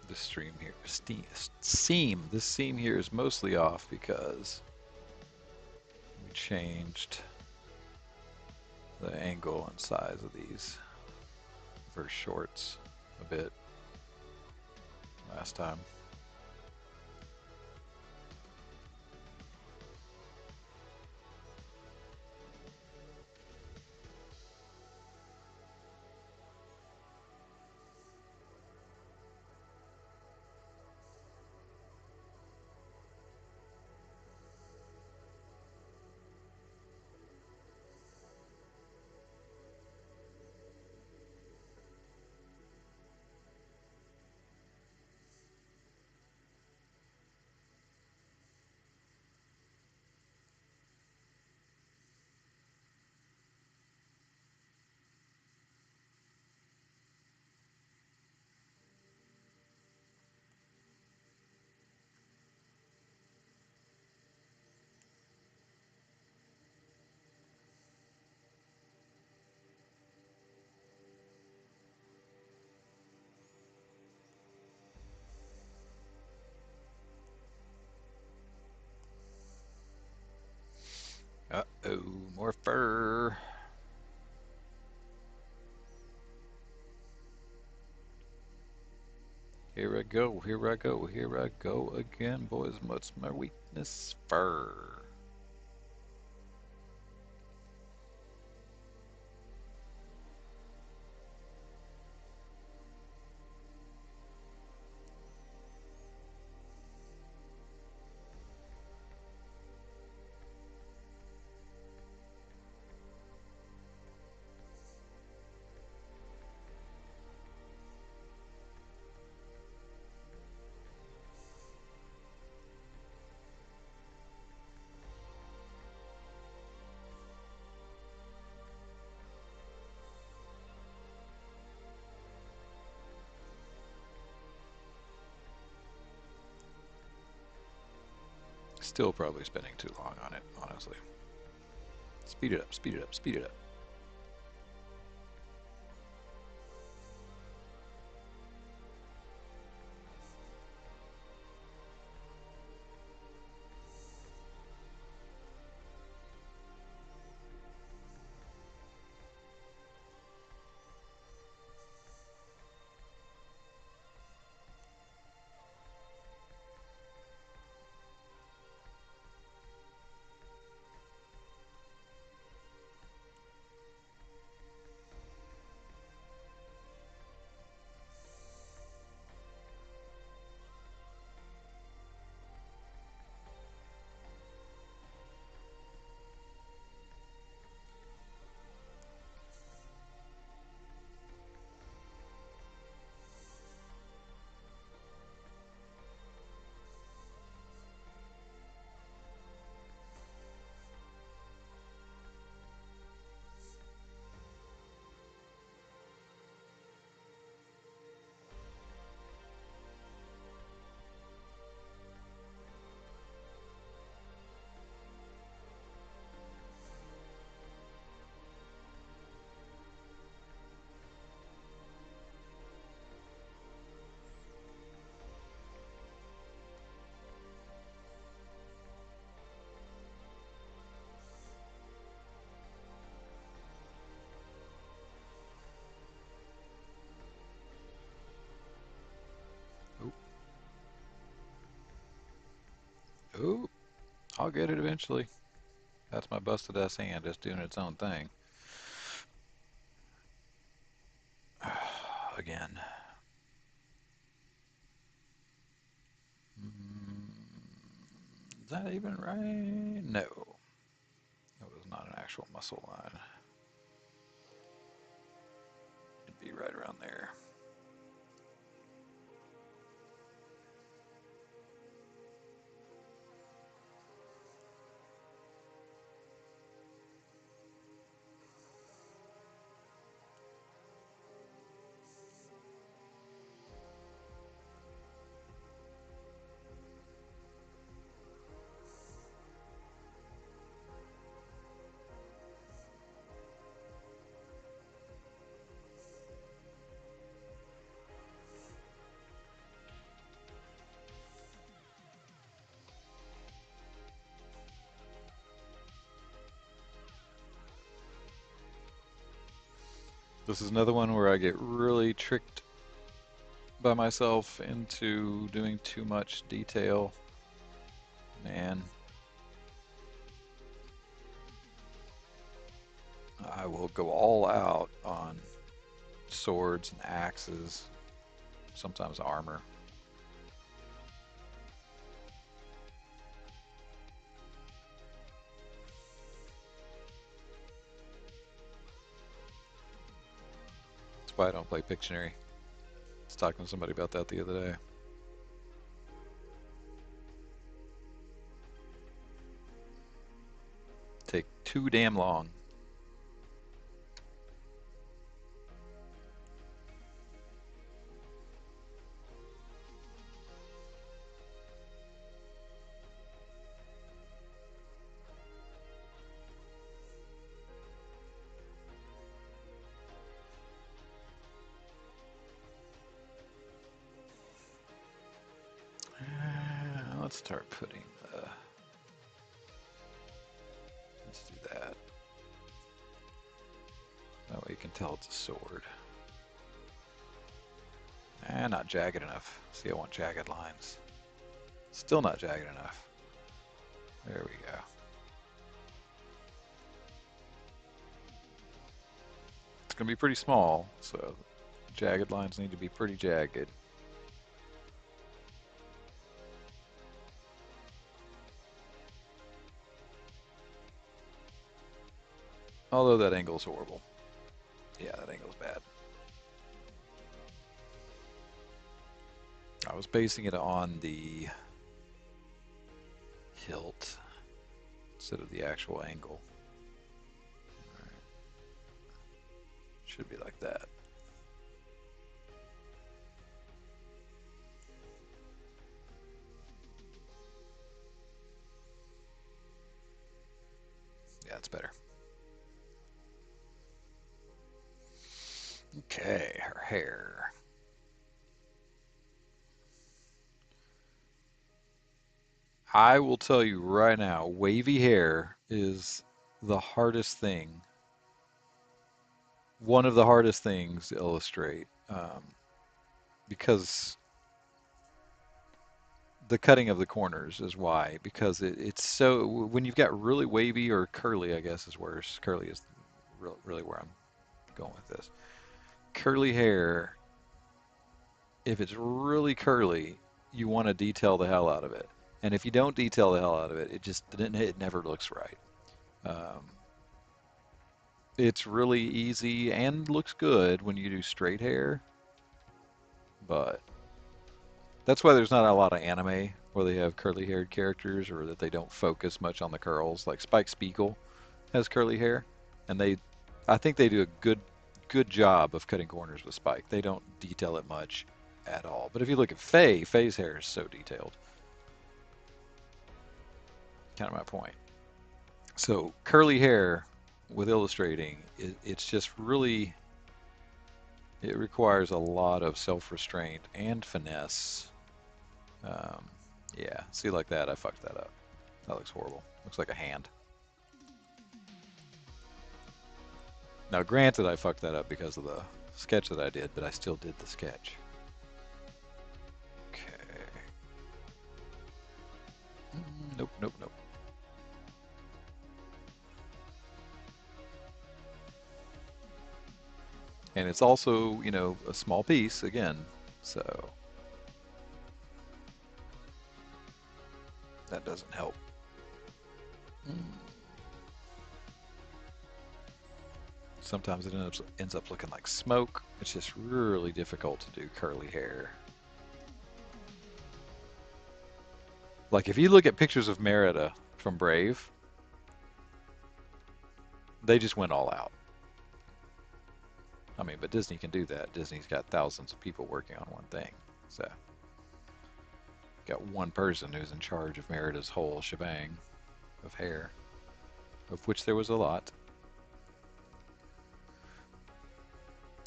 This stream here, this seam here is mostly off because we changed the angle and size of these for shorts a bit last time. Uh-oh, more fur. Here I go, here I go, here I go again, boys. What's my weakness? Fur. Still probably spending too long on it, honestly. Speed it up, speed it up, speed it up. Ooh, I'll get it eventually. That's my busted ass hand just doing its own thing. Again. Is that even right? No. It was not an actual muscle line. It'd be right around there. This is another one where I get really tricked by myself into doing too much detail. Man, I will go all out on swords and axes, sometimes armor. That's why I don't play Pictionary. I was talking to somebody about that the other day. Take too damn long. Let's start putting let's do that. That way you can tell it's a sword. Not jagged enough. See, I want jagged lines. Still not jagged enough. There we go. It's going to be pretty small, so jagged lines need to be pretty jagged. Although that angle's horrible. Yeah, that angle's bad. I was basing it on the hilt instead of the actual angle. All right. Should be like that. Yeah, it's better. Okay, her hair. I will tell you right now, wavy hair is the hardest thing, one of the hardest things to illustrate, because the cutting of the corners is why, because it's so, when you've got really wavy or curly, I guess is worse. Curly is really where I'm going with this. Curly hair, if it's really curly, you want to detail the hell out of it. And if you don't detail the hell out of it, it never looks right. Um, it's really easy and looks good when you do straight hair, but that's why there's not a lot of anime where they have curly haired characters or that they don't focus much on the curls. Like Spike Spiegel has curly hair, and I think they do a good job of cutting corners with Spike. They don't detail it much at all. But if you look at Faye's hair is so detailed. Kind of my point. So curly hair with illustrating, it's just really, it requires a lot of self-restraint and finesse. Um, yeah, see like that, I fucked that up. That looks horrible. Looks like a hand. Now, granted, I fucked that up because of the sketch that I did, but I still did the sketch. Okay. Nope, nope, nope. And it's also, a small piece again, so that doesn't help. Sometimes it ends up looking like smoke. It's just really difficult to do curly hair. Like if you look at pictures of Merida from Brave, they just went all out. I mean, but Disney can do that. Disney's got thousands of people working on one thing. So, got one person who's in charge of Merida's whole shebang of hair, of which there was a lot.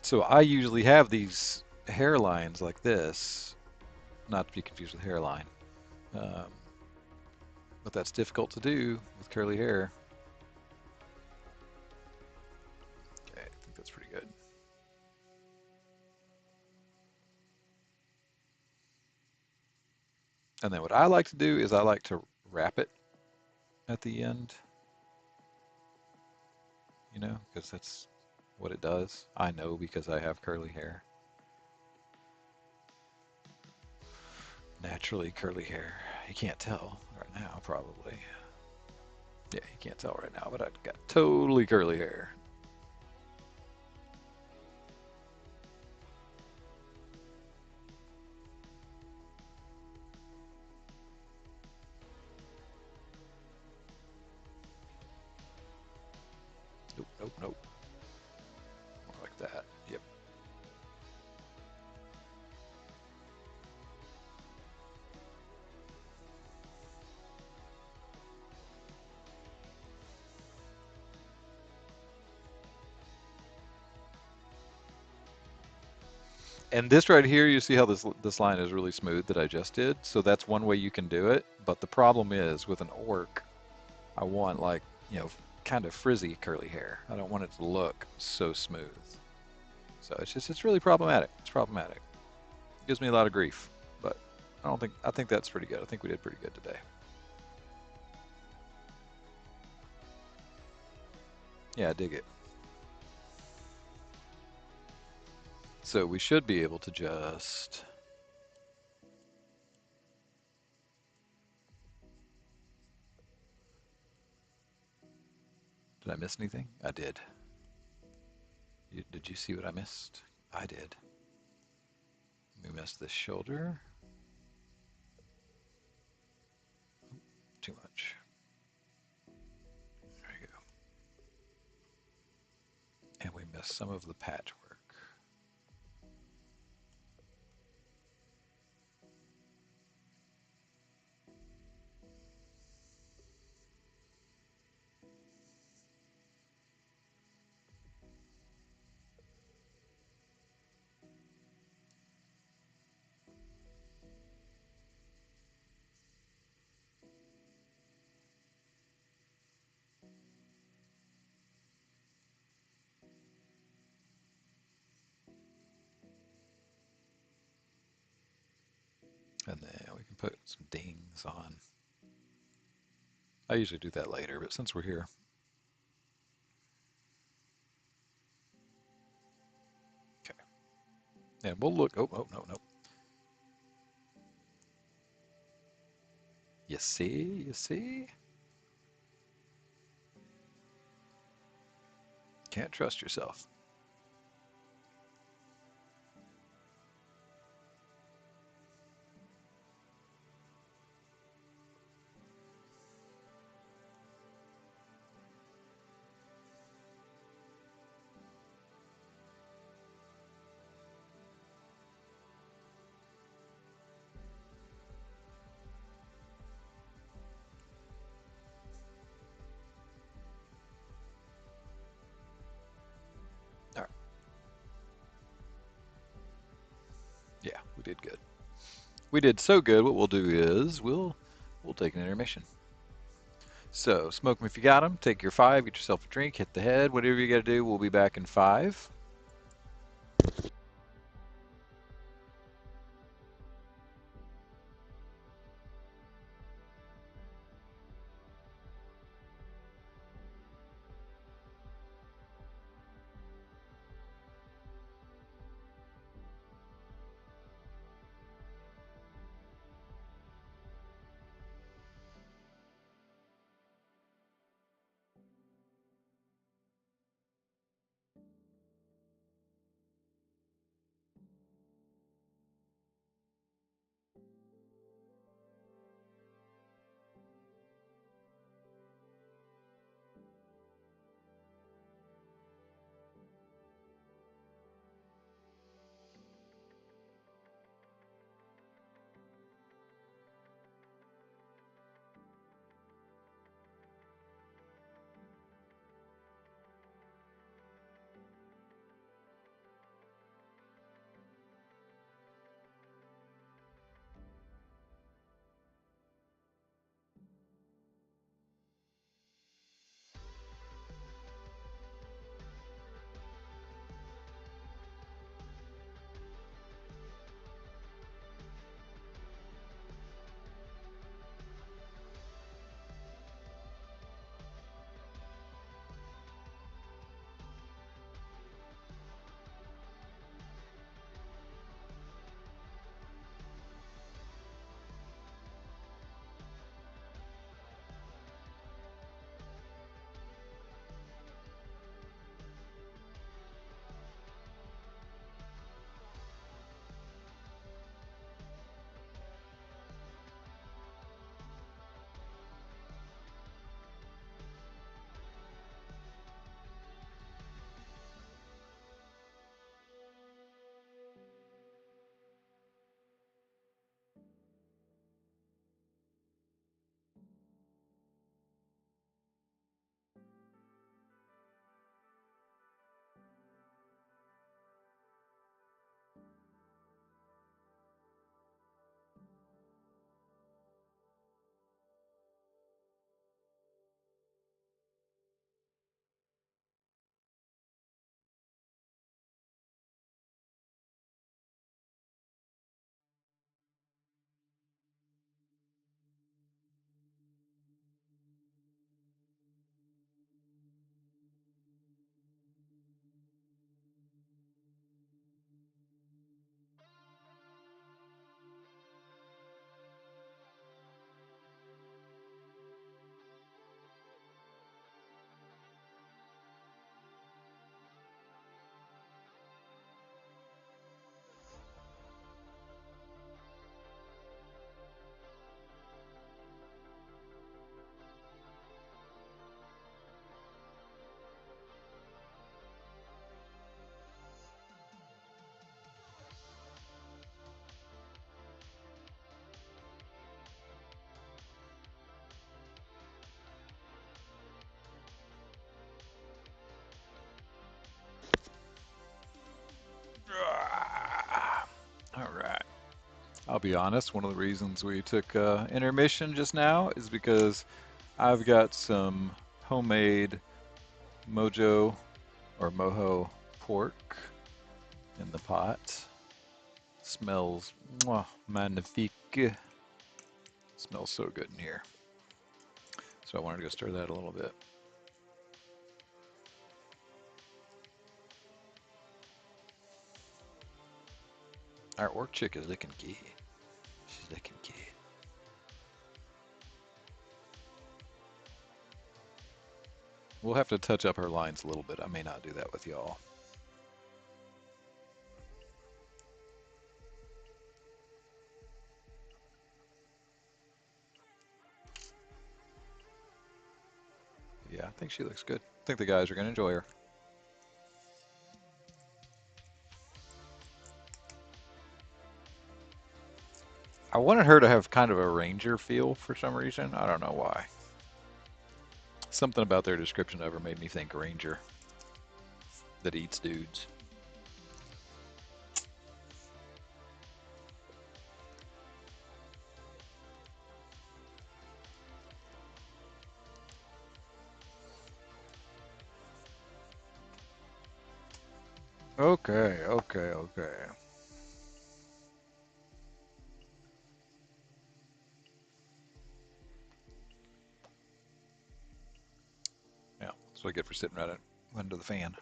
So I usually have these hairlines like this, not to be confused with hairline. Um, but that's difficult to do with curly hair. Okay, I think that's pretty good. And then what I like to do is I like to wrap it at the end, because that's what it does. I know because I have curly hair. Naturally curly hair. You can't tell right now, probably. Yeah, you can't tell right now, but I've got totally curly hair. Nope, nope, nope. More like that. Yep. And this right here, you see how this line is really smooth that I just did? So that's one way you can do it. But the problem is with an orc, I want like, kind of frizzy curly hair. I don't want it to look so smooth. So it's really problematic. It's problematic. It gives me a lot of grief, but I think that's pretty good. I think we did pretty good today. Yeah, I dig it. So we should be able to just, did I miss anything? I did. Did you see what I missed? I did. We missed this shoulder. Too much. There you go. And we missed some of the patchwork. And then we can put some dings on. I usually do that later, but since we're here. Okay. And we'll look. Oh, oh, no, no. You see? You see? Can't trust yourself. All right. Yeah, we did good. We did so good. What we'll do is we'll take an intermission. So smoke 'em if you got 'em. Take your 5. Get yourself a drink. Hit the head. Whatever you got to do. We'll be back in 5. All right. I'll be honest. One of the reasons we took intermission just now is because I've got some homemade mojo or mojo pork in the pot. Smells magnifique. Smells so good in here. So I wanted to go stir that a little bit. Our orc chick is looking good. She's looking good. We'll have to touch up her lines a little bit. I may not do that with y'all. Yeah, I think she looks good. I think the guys are going to enjoy her. I wanted her to have kind of a ranger feel for some reason. I don't know why. Something about their description of her made me think ranger that eats dudes. Okay, okay, okay. Yeah, that's what I get for sitting right under the fan.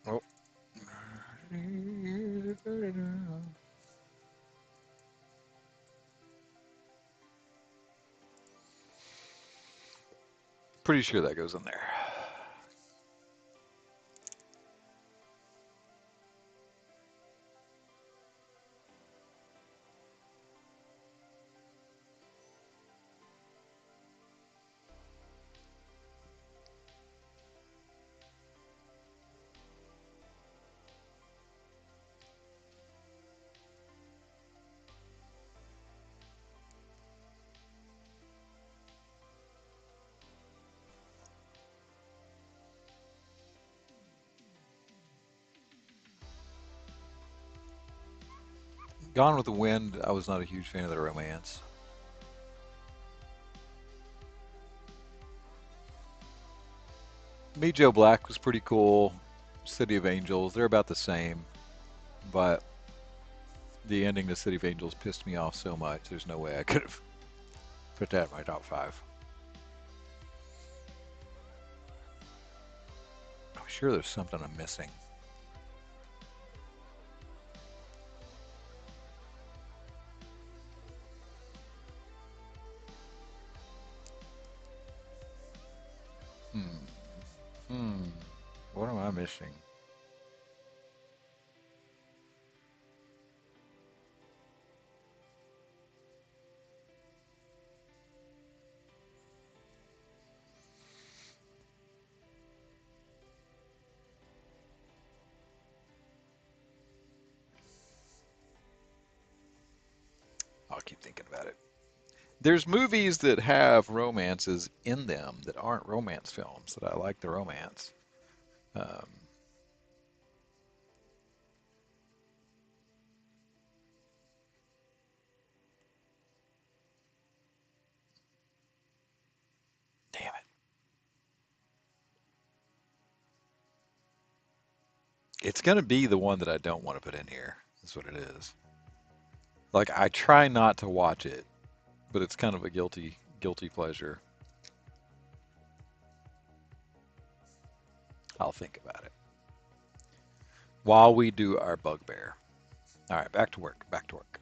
Oh. Pretty sure that goes in there. Gone with the Wind, I was not a huge fan of the romance. Meet Joe Black was pretty cool. City of Angels, they're about the same, but the ending to City of Angels pissed me off so much. There's no way I could have put that in my top 5. I'm sure there's something I'm missing. What am I missing? I'll keep thinking about it. There's movies that have romances in them that aren't romance films that I like the romance. Um, Damn it. It's going to be the one that I don't want to put in here. That's what it is. Like, I try not to watch it, but it's kind of a guilty pleasure. I'll think about it while we do our bugbear. All right, back to work. Back to work.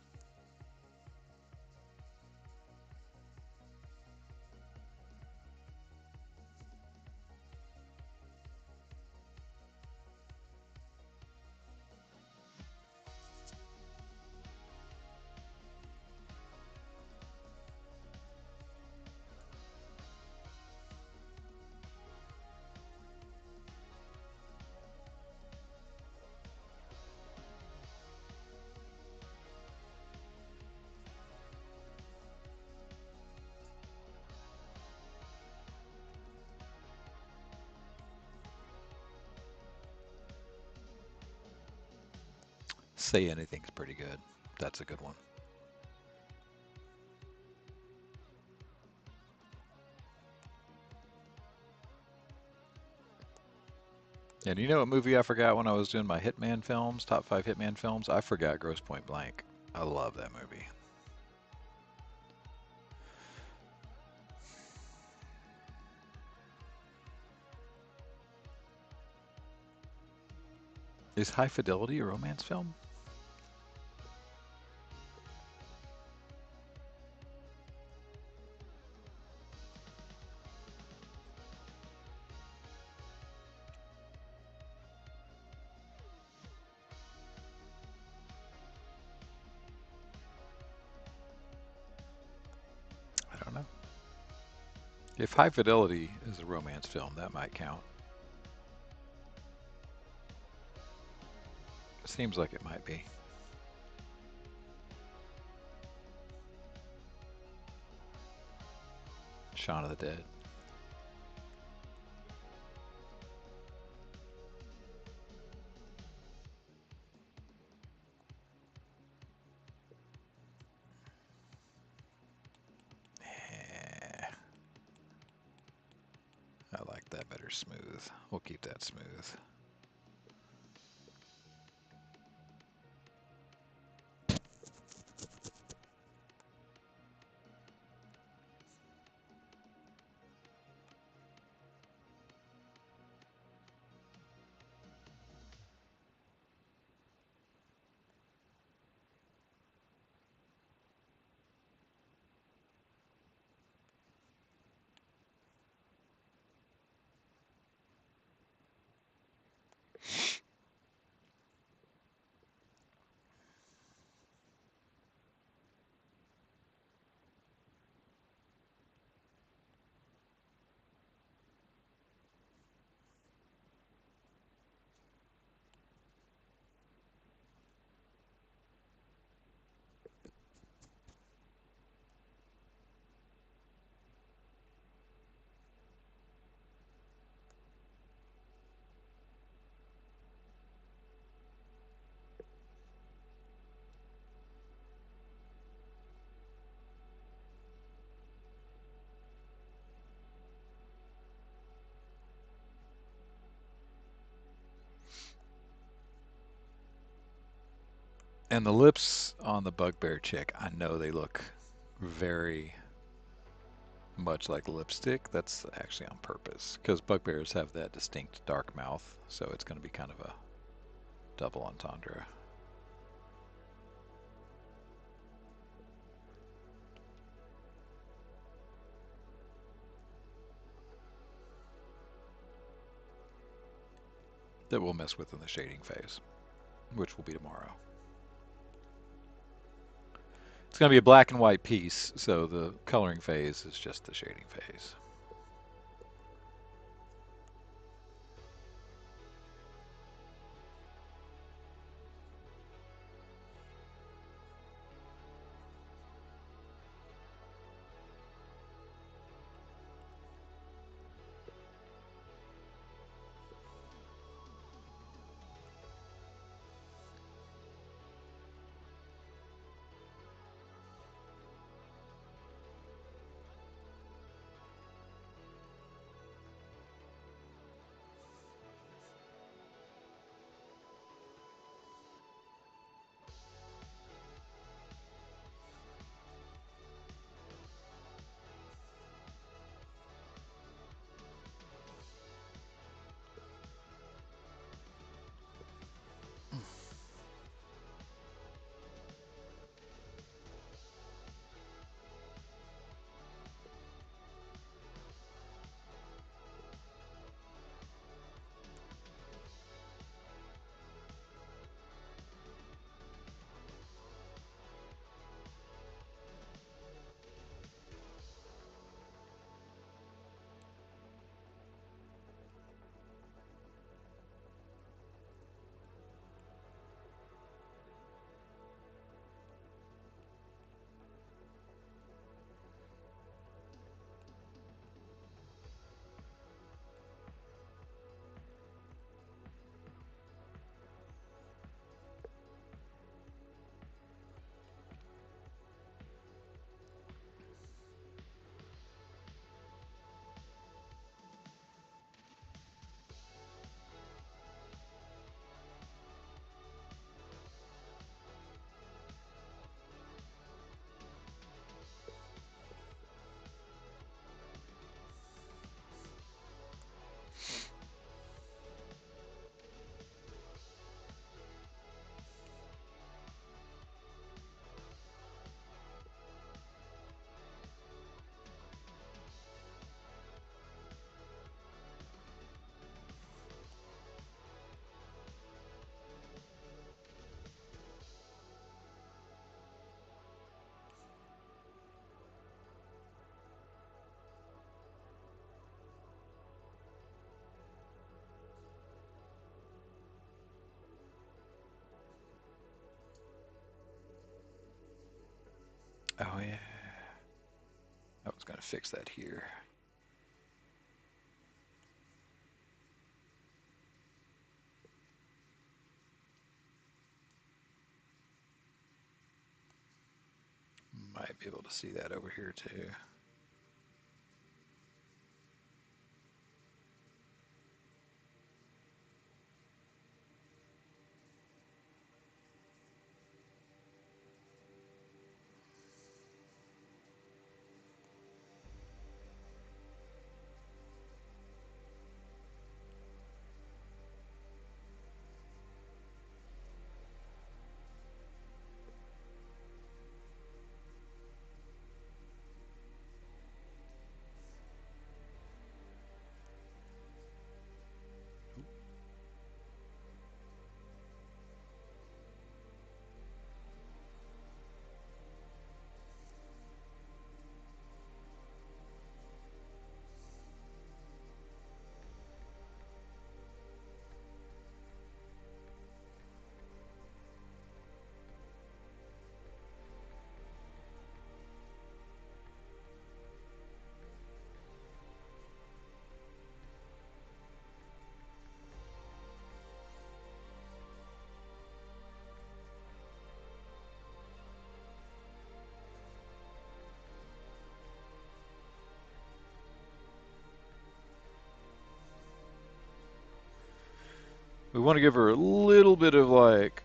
Say Anything's pretty good. That's a good one. And you know what movie I forgot when I was doing my Hitman films, top 5 Hitman films? I forgot Grosse Point Blank. I love that movie. Is High Fidelity a romance film? I don't know. If High Fidelity is a romance film, that might count. Seems like it might be. Shaun of the Dead. Eh, I like that better smooth. We'll keep that smooth. And the lips on the bugbear chick, I know they look very much like lipstick. That's actually on purpose because bugbears have that distinct dark mouth, so it's going to be kind of a double entendre. That we'll mess with in the shading phase, which will be tomorrow. It's going to be a black and white piece, so the coloring phase is just the shading phase. Oh yeah, I was gonna fix that here. Might be able to see that over here too. We want to give her a little bit of like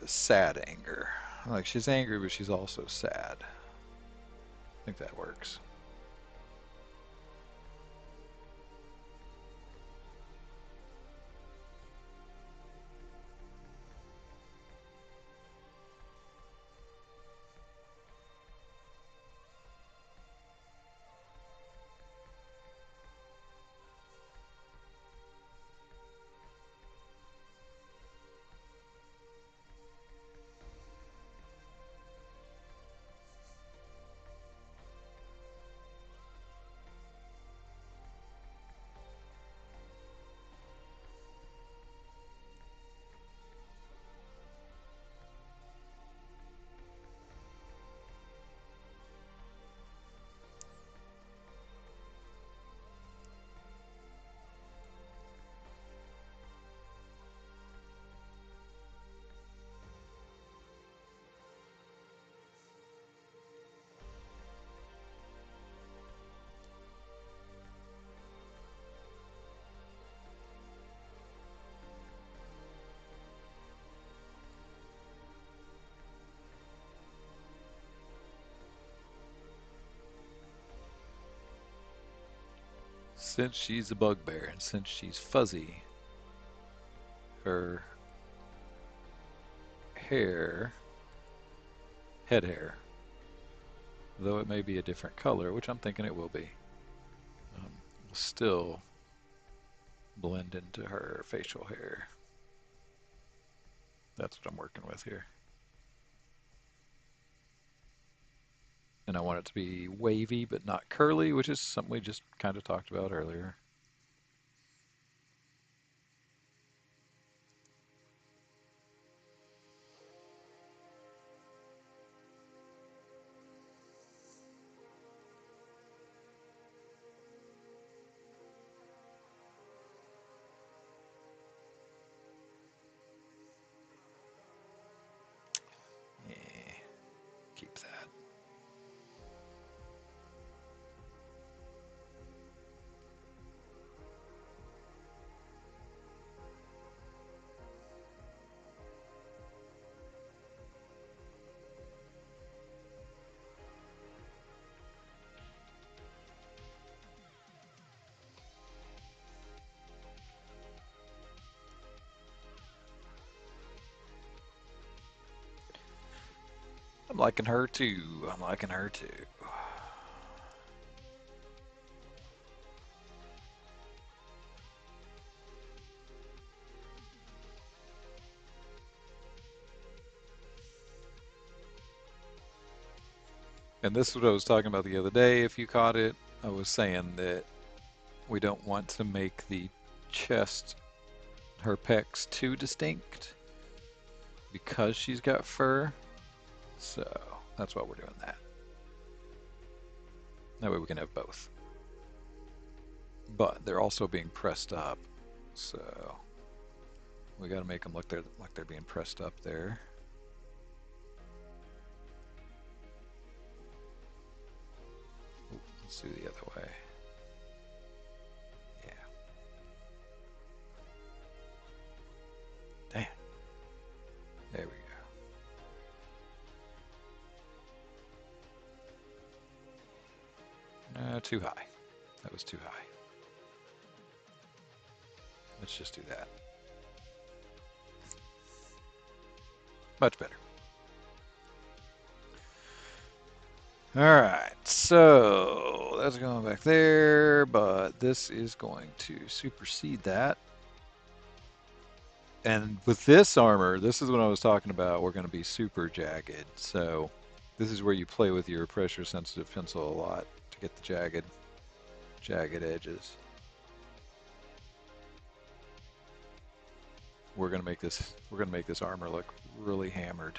sad anger. Like she's angry, but she's also sad. I think that works. Since she's a bugbear and since she's fuzzy, her hair, head hair, though it may be a different color, which I'm thinking it will be, will still blend into her facial hair. That's what I'm working with here. And I want it to be wavy but not curly, which is something we just kind of talked about earlier. Yeah, keep that. I'm liking her too. I'm liking her too. And this is what I was talking about the other day. If you caught it, I was saying that we don't want to make the chest, her pecs, too distinct because she's got fur. So That's why we're doing that. That way we can have both. But they're also being pressed up, so we got to make them look like they're being pressed up there. Ooh, let's do the other way. Yeah. Damn. There we go. Too high. That was too high. Let's just do that. Much better. Alright, so that's going back there, but this is going to supersede that. And with this armor, this is what I was talking about, we're going to be super jagged. So this is where you play with your pressure sensitive pencil a lot to get the jagged edges. We're going to make this armor look really hammered.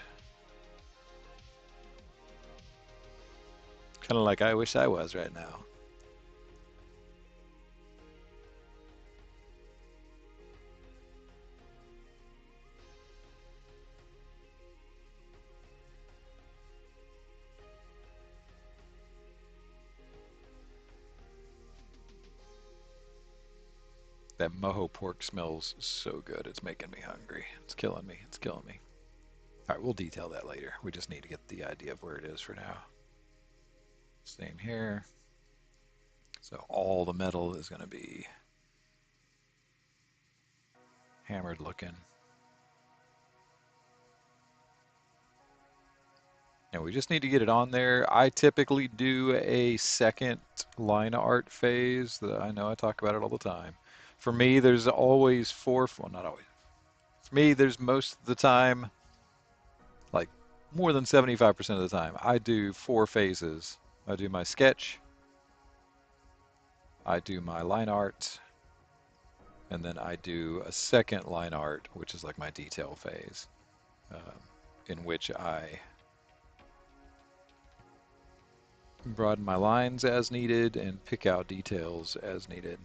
Kind of like I wish I was right now. That mojo pork smells so good. It's making me hungry. It's killing me. It's killing me. All right, we'll detail that later. We just need to get the idea of where it is for now. Same here. So all the metal is going to be hammered looking. And we just need to get it on there. I typically do a second line art phase. I know I talk about it all the time. For me, there's always well, not always. For me, there's most of the time, like more than 75% of the time, I do 4 phases. I do my sketch, I do my line art, and then I do a second line art, which is like my detail phase, in which I broaden my lines as needed and pick out details as needed.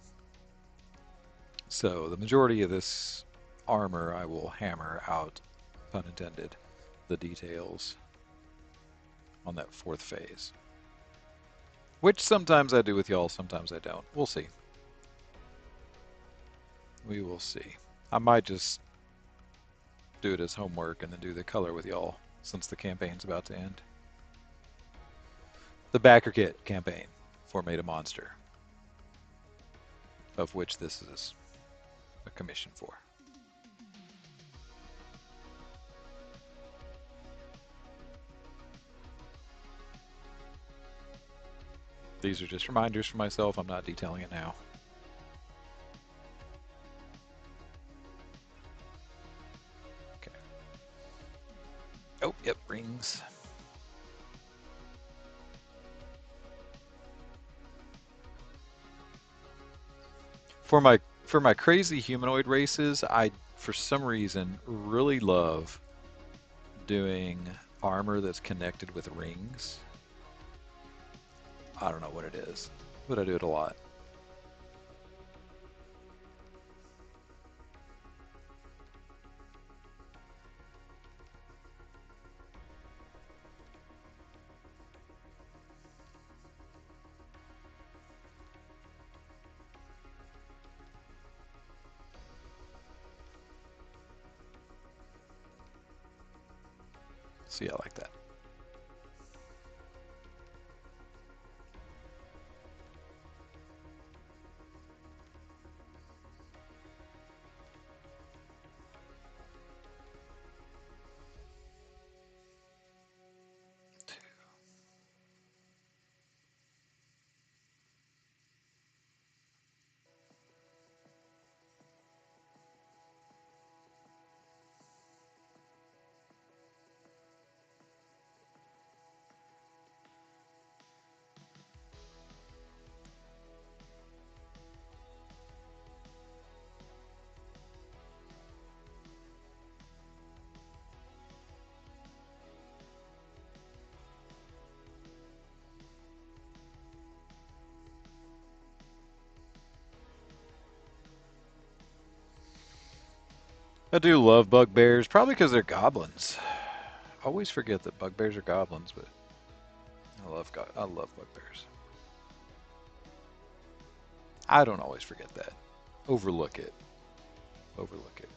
So the majority of this armor I will hammer out, pun intended, the details on that 4th phase. Which sometimes I do with y'all, sometimes I don't. We'll see. We will see. I might just do it as homework and then do the color with y'all since the campaign's about to end. The backer kit campaign for Made a Monster, of which this is a commission for. These are just reminders for myself. I'm not detailing it now. Okay. Oh, yep, rings. For my crazy humanoid races, I for some reason really love doing armor that's connected with rings. I don't know what it is, but I do it a lot. See, I like that. I do love bugbears, probably because they're goblins. I always forget that bugbears are goblins, but I love bugbears. I don't always forget that. Overlook it. Overlook it.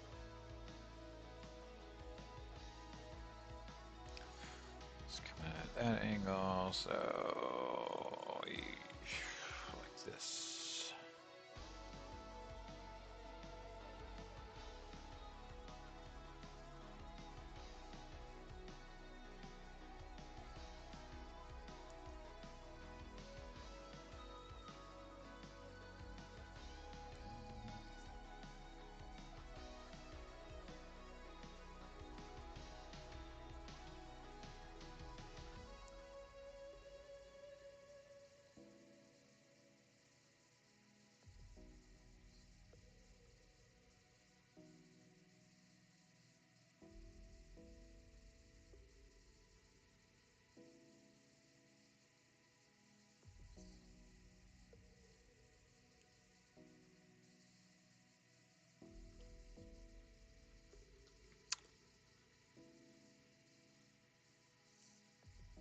Let's come at that angle, so like this.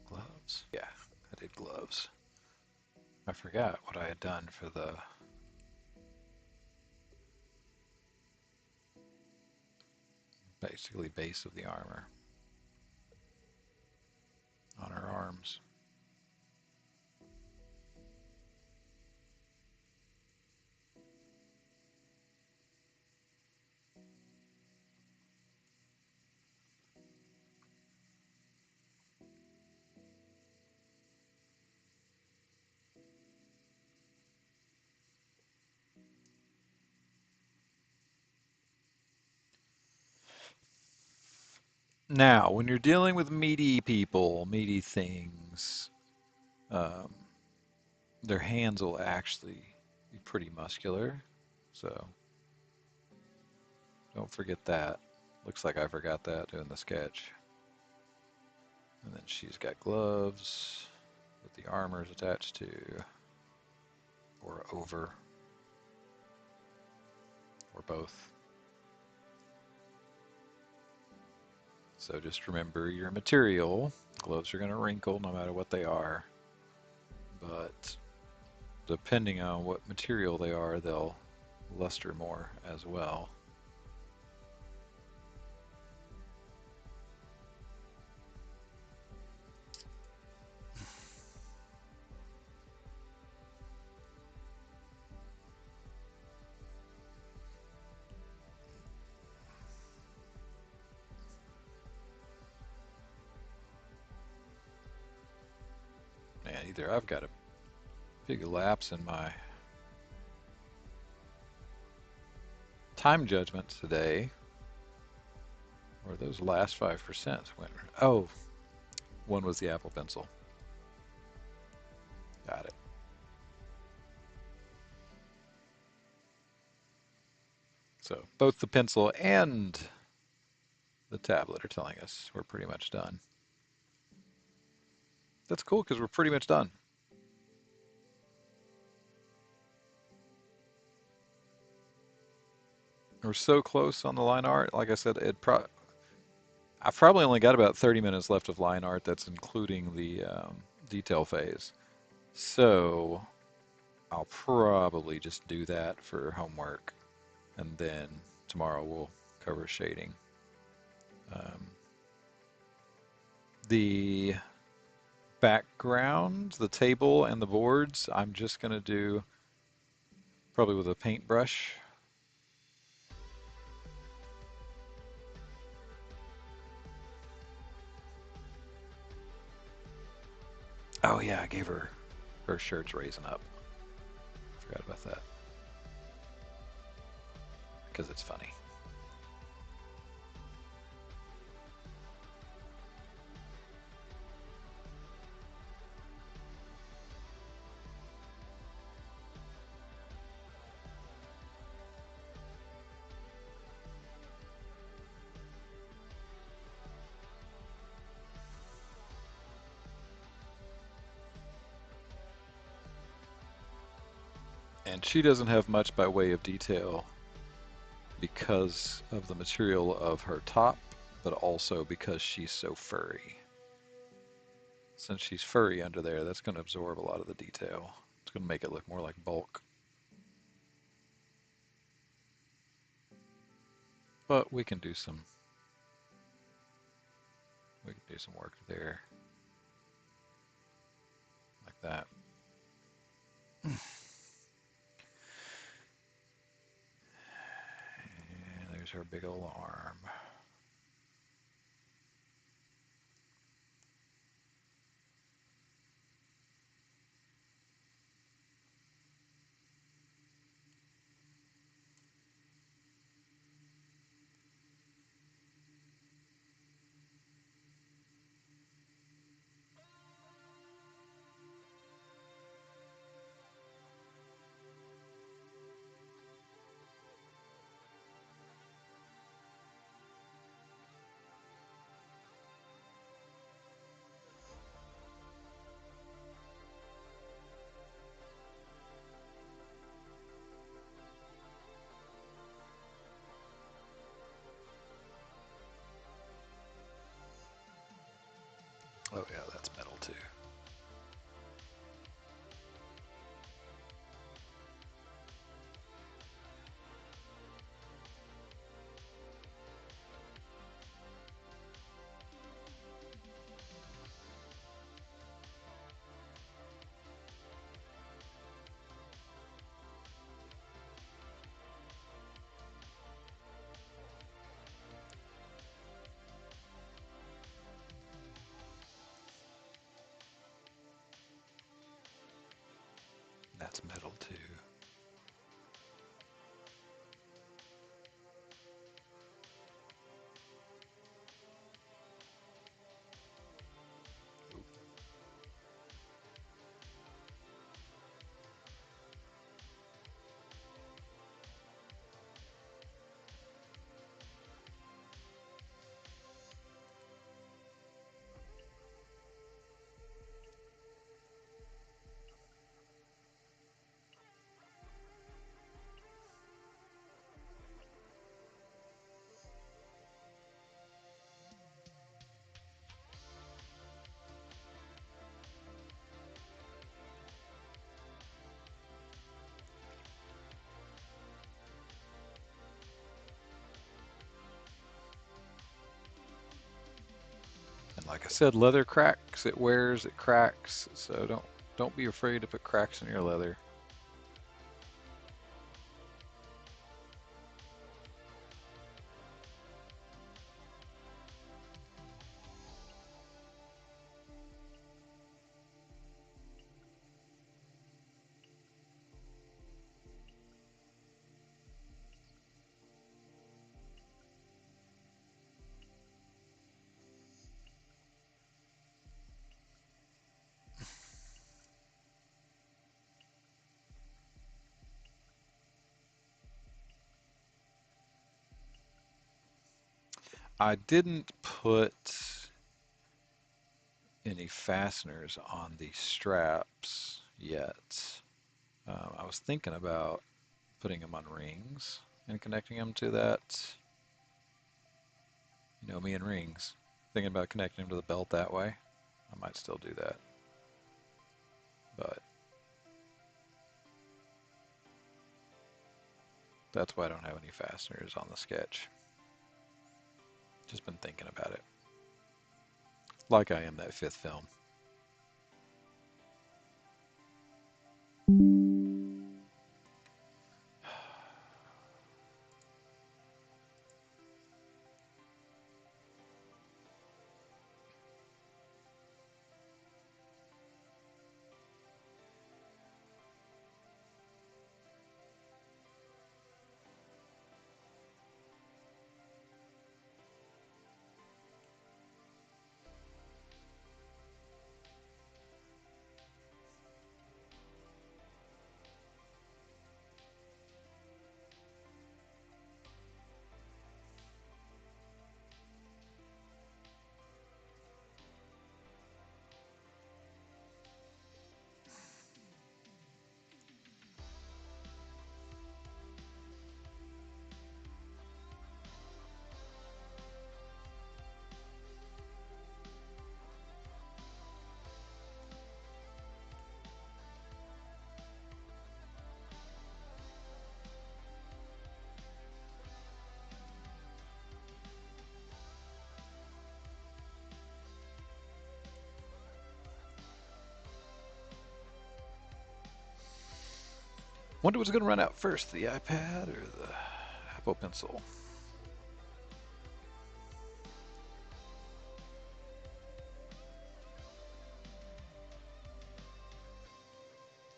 Gloves? Yeah, I did gloves. I forgot what I had done for the basically base of the armor on her arms. Now, when you're dealing with meaty people, meaty things, um, their hands will actually be pretty muscular. So don't forget that. Looks like I forgot that doing the sketch. And then she's got gloves that the armor is attached to, or over, or both. So just remember your material. Gloves are going to wrinkle no matter what they are, but depending on what material they are, they'll luster more as well. Man, either I've got a big lapse in my time judgment today, or those last 5% went. Oh, one was the Apple Pencil. Got it. So both the pencil and the tablet are telling us we're pretty much done. That's cool because we're pretty much done. We're so close on the line art. Like I said, I've probably only got about 30 minutes left of line art. That's including the detail phase. So I'll probably just do that for homework, and then tomorrow we'll cover shading. Um, the background, the table, and the boards, I'm just going to do probably with a paintbrush. Oh yeah, I gave her shirts raising up. Forgot about that because it's funny. And she doesn't have much by way of detail because of the material of her top, but also because she's so furry. Since she's furry under there, that's going to absorb a lot of the detail. It's going to make it look more like bulk. But we can do some work there like that. And there's her big old arm. Oh yeah, that's metal too. That's metal too. And like I said, leather cracks. It wears, it cracks. So don't be afraid to put cracks in your leather. I didn't put any fasteners on the straps yet. I was thinking about putting them on rings and connecting them to that. You know me and rings. Thinking about connecting them to the belt that way. I might still do that. But that's why I don't have any fasteners on the sketch. Just been thinking about it. Like I am that fifth film. Wonder what's going to run out first, the iPad or the Apple Pencil?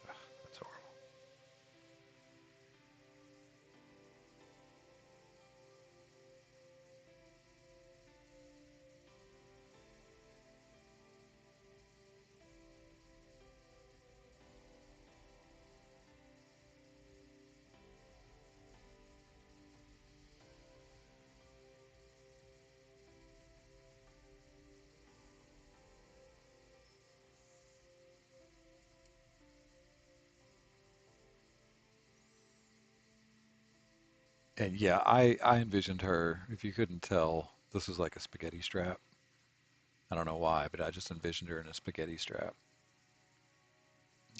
Ugh, that's horrible. And yeah, I envisioned her, if you couldn't tell, this is like a spaghetti strap. I don't know why, but I just envisioned her in a spaghetti strap.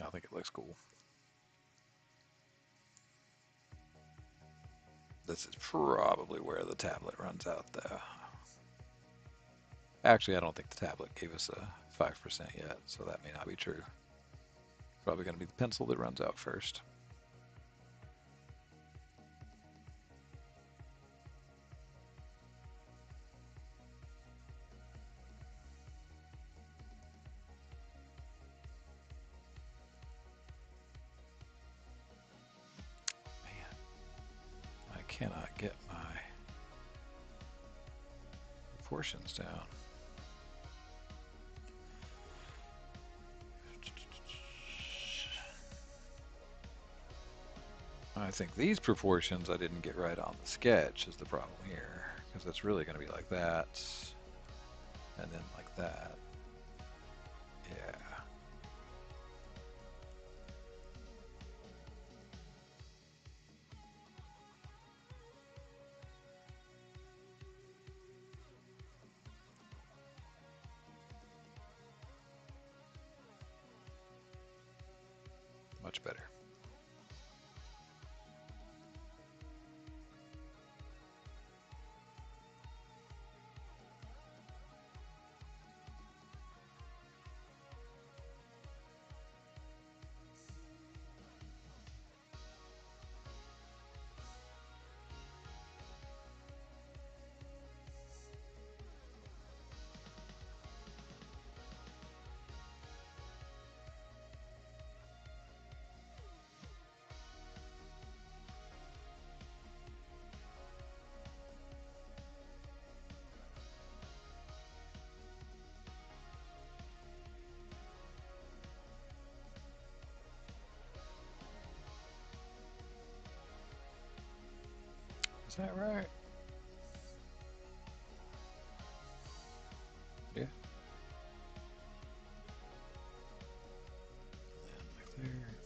I think it looks cool. This is probably where the tablet runs out, though. Actually, I don't think the tablet gave us a 5% yet, so that may not be true. Probably going to be the pencil that runs out first. Man, I cannot get my proportions down. I think these proportions I didn't get right on the sketch is the problem here, because it's really going to be like that, and then like that. Yeah. Much better. Is that right? Yeah. And like there.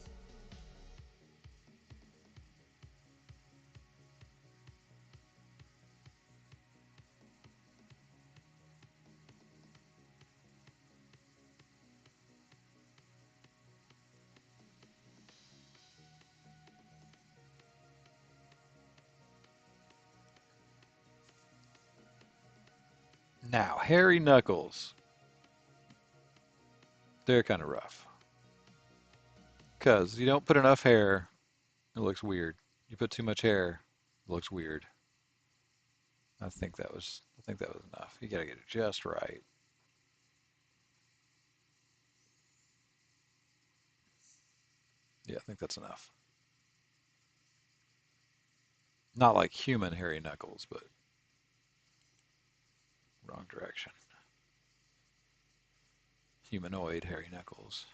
Now, hairy knuckles. They're kind of rough. Because you don't put enough hair, it looks weird. You put too much hair, it looks weird. I think that was enough. You gotta get it just right. Yeah, I think that's enough. Not like human hairy knuckles, but wrong direction. Humanoid hairy knuckles.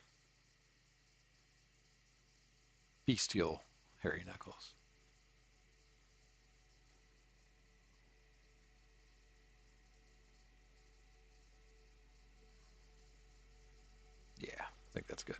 Bestial hairy knuckles. Yeah, I think that's good.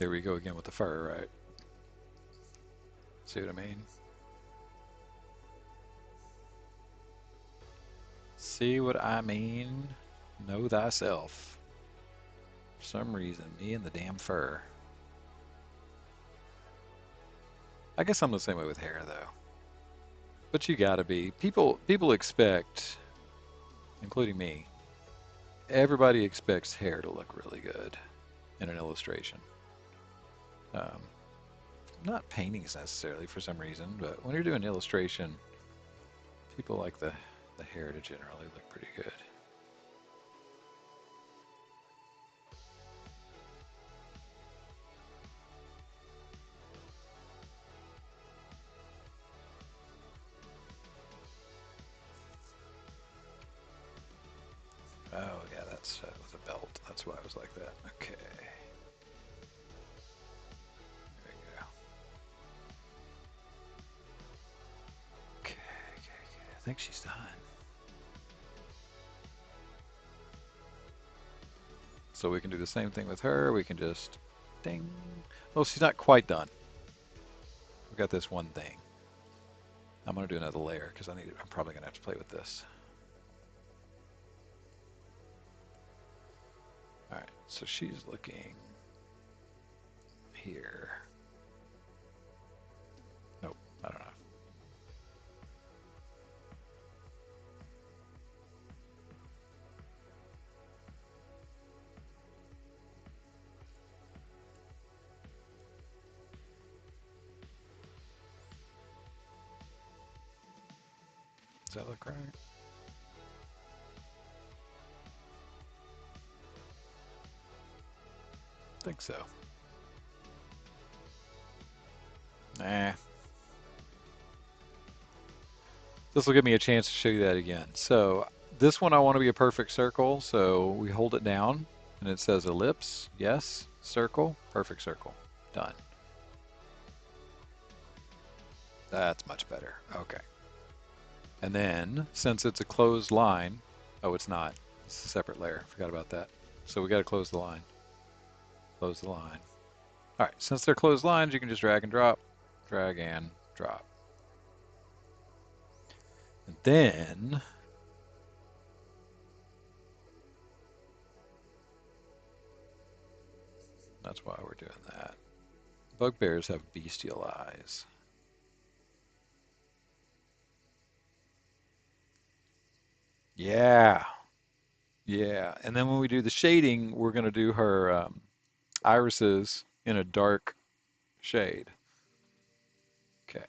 There we go again with the fur, right? See what I mean? See what I mean? Know thyself. For some reason, me and the damn fur. I guess I'm the same way with hair, though. But you gotta be. People expect, including me, everybody expects hair to look really good in an illustration. Um, Not paintings necessarily for some reason, but when you're doing illustration, people like the hair to generally look pretty good. Oh yeah, that was a belt. That's why I was like that. Okay, there we go. Okay, okay, okay. I think she's done. So we can do the same thing with her. We can just ding. Oh, she's not quite done. We've got this one thing. I'm gonna do another layer because I'm probably gonna have to play with this. All right, so she's looking here. Nope, I don't know. Does that look right? I think so. Nah. This will give me a chance to show you that again. So this one I want to be a perfect circle, so we hold it down and it says ellipse, yes, circle, perfect circle, done. That's much better. Okay. And then since it's a closed line, oh, it's not. It's a separate layer. Forgot about that. So we got to close the line. Close the line. All right, since they're closed lines, you can just drag and drop, drag and drop. And then that's why we're doing that. Bugbears have bestial eyes. Yeah, yeah. And then when we do the shading, we're going to do her irises in a dark shade. Okay.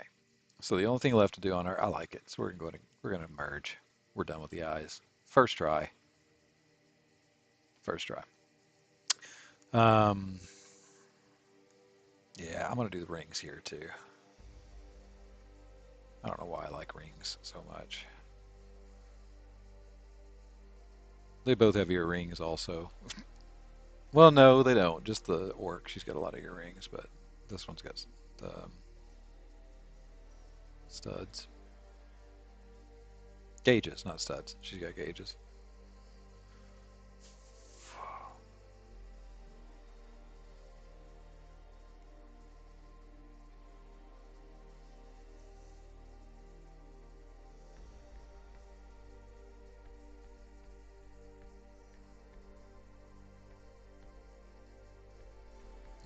So the only thing left to do on her, I like it. So we're going to merge. We're done with the eyes. First try. First try. Um, yeah, I'm going to do the rings here too. I don't know why I like rings so much. They both have earrings also. Well, no, they don't. Just the orc. She's got a lot of earrings, but this one's got studs. Gauges, not studs. She's got gauges.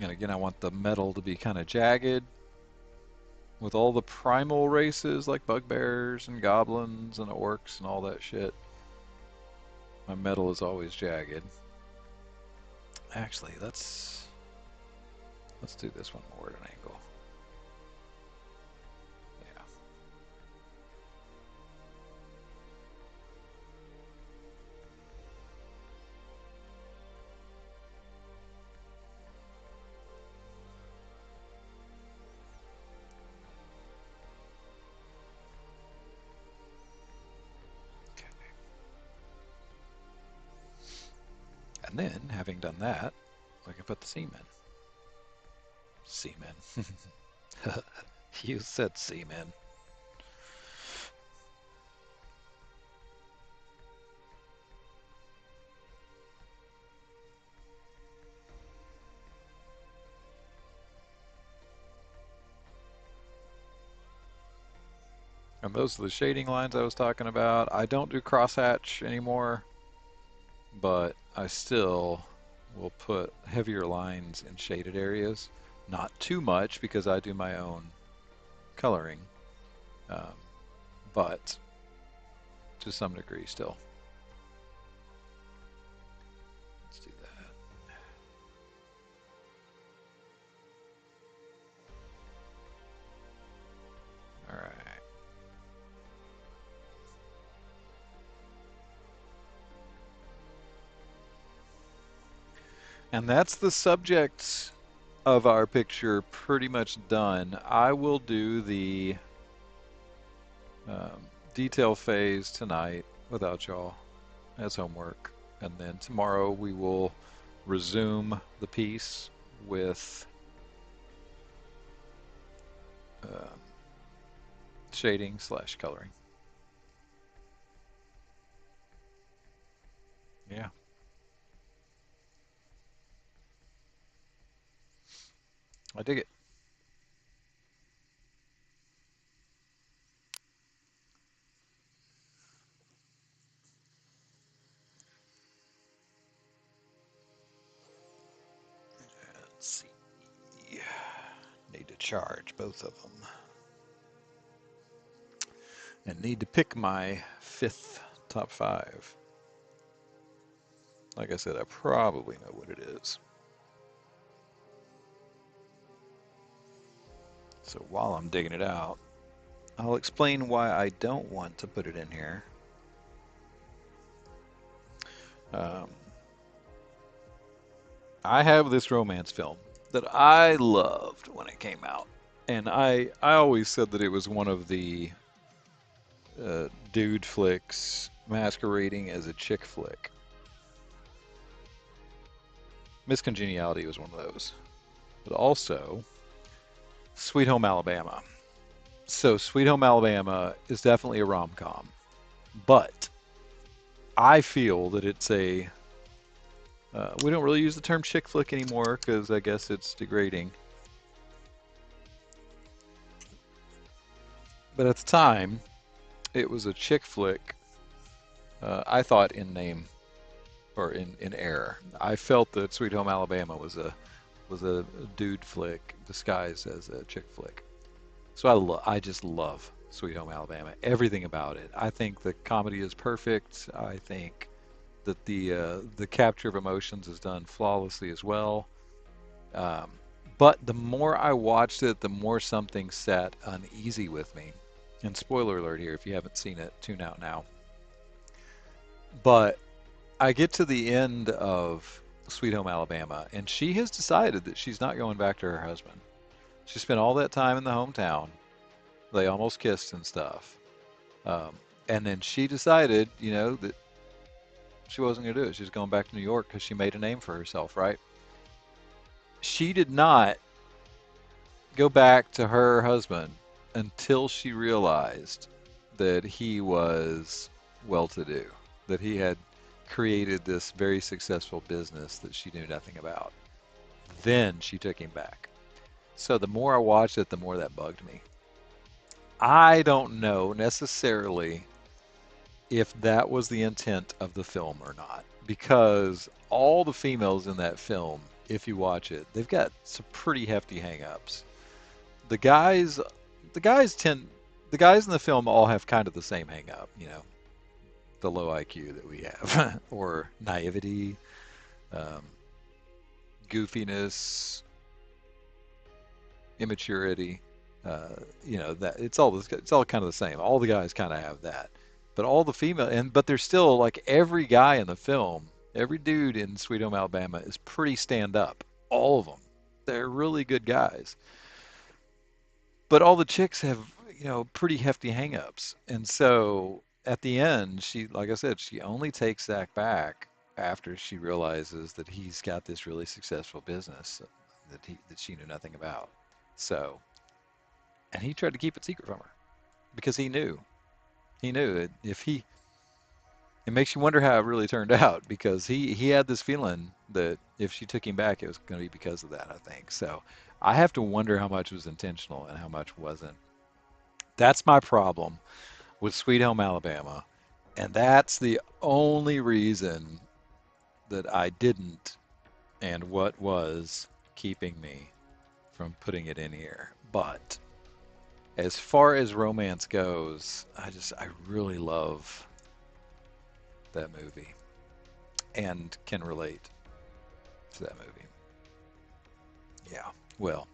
And again, I want the metal to be kind of jagged with all the primal races like bugbears and goblins and orcs and all that shit. My metal is always jagged. Actually, let's do this one more at an angle. Yeah. Okay. And then, having done that, we can put the semen. Semen. You said semen. And those are the shading lines I was talking about. I don't do crosshatch anymore, but I still will put heavier lines in shaded areas. Not too much because I do my own coloring, um, but to some degree still. Let's do that. All right. And that's the subject of our picture pretty much done. I will do the um, detail phase tonight without y'all as homework. And then tomorrow we will resume the piece with um, shading slash coloring. Yeah, I dig it. Let's see. Need to charge both of them. And need to pick my fifth top five. Like I said, I probably know what it is. So while I'm digging it out, I'll explain why I don't want to put it in here. Um, I have this romance film that I loved when it came out, and I always said that it was one of the dude flicks masquerading as a chick flick. Miss Congeniality was one of those, but also Sweet Home Alabama. So Sweet Home Alabama is definitely a rom-com, but I feel that it's a we don't really use the term chick flick anymore because I guess it's degrading. But at the time, it was a chick flick. I thought in name or in error. I felt that Sweet Home Alabama was a dude flick disguised as a chick flick. So I just love Sweet Home Alabama. Everything about it. I think the comedy is perfect. I think that the capture of emotions is done flawlessly as well. Um, but the more I watched it, the more something sat uneasy with me. And spoiler alert here, if you haven't seen it, tune out now. But I get to the end of Sweet Home Alabama, and she has decided that she's not going back to her husband. She spent all that time in the hometown. They almost kissed and stuff. Um, and then she decided, that she wasn't going to do it. She was going back to New York because she made a name for herself, right? She did not go back to her husband until she realized that he was well to do, that he had created this very successful business that she knew nothing about. Then she took him back. So the more I watched it, the more that bugged me. I don't know necessarily if that was the intent of the film or not, because all the females in that film, if you watch it, they've got some pretty hefty hang-ups. The guys, the guys tend, the guys in the film all have kind of the same hang-up, the low IQ that we have, or naivety, um, goofiness, immaturity. That it's all kind of the same. All the guys kind of have that, but all the female but they're still like every guy in the film, every dude in Sweet Home Alabama is pretty stand up. All of them, they're really good guys. But all the chicks have pretty hefty hangups, and so at the end, she, like I said, she only takes Zach back after she realizes that he's got this really successful business that she knew nothing about. So, and he tried to keep it secret from her because he knew that if he it makes you wonder how it really turned out because he had this feeling that if she took him back, it was going to be because of that, I think. So I have to wonder how much was intentional and how much wasn't. That's my problem with Sweet Home Alabama, and that's the only reason that I didn't, and what was keeping me from putting it in here. But as far as romance goes, I really love that movie and can relate to that movie. Yeah. Well,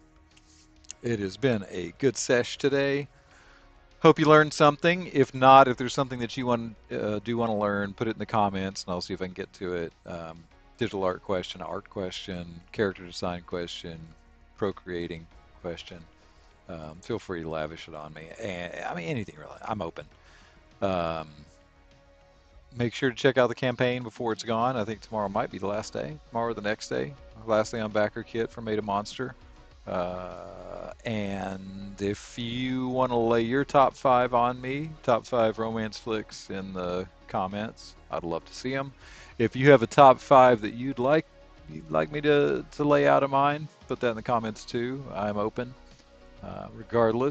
it has been a good sesh today. Hope you learned something. If not, if there's something that you do want to learn, put it in the comments, and I'll see if I can get to it. Digital art question, character design question, procreating question. Feel free to lavish it on me. And I mean anything really. I'm open. Um, Make sure to check out the campaign before it's gone. I think tomorrow might be the last day. Tomorrow or the next day. Last day on backer kit for Made a Monster. And if you want to lay your top five on me, top five romance flicks in the comments, I'd love to see them. If you have a top five that you'd like me to lay out of mine, put that in the comments too. I'm open. Regardless.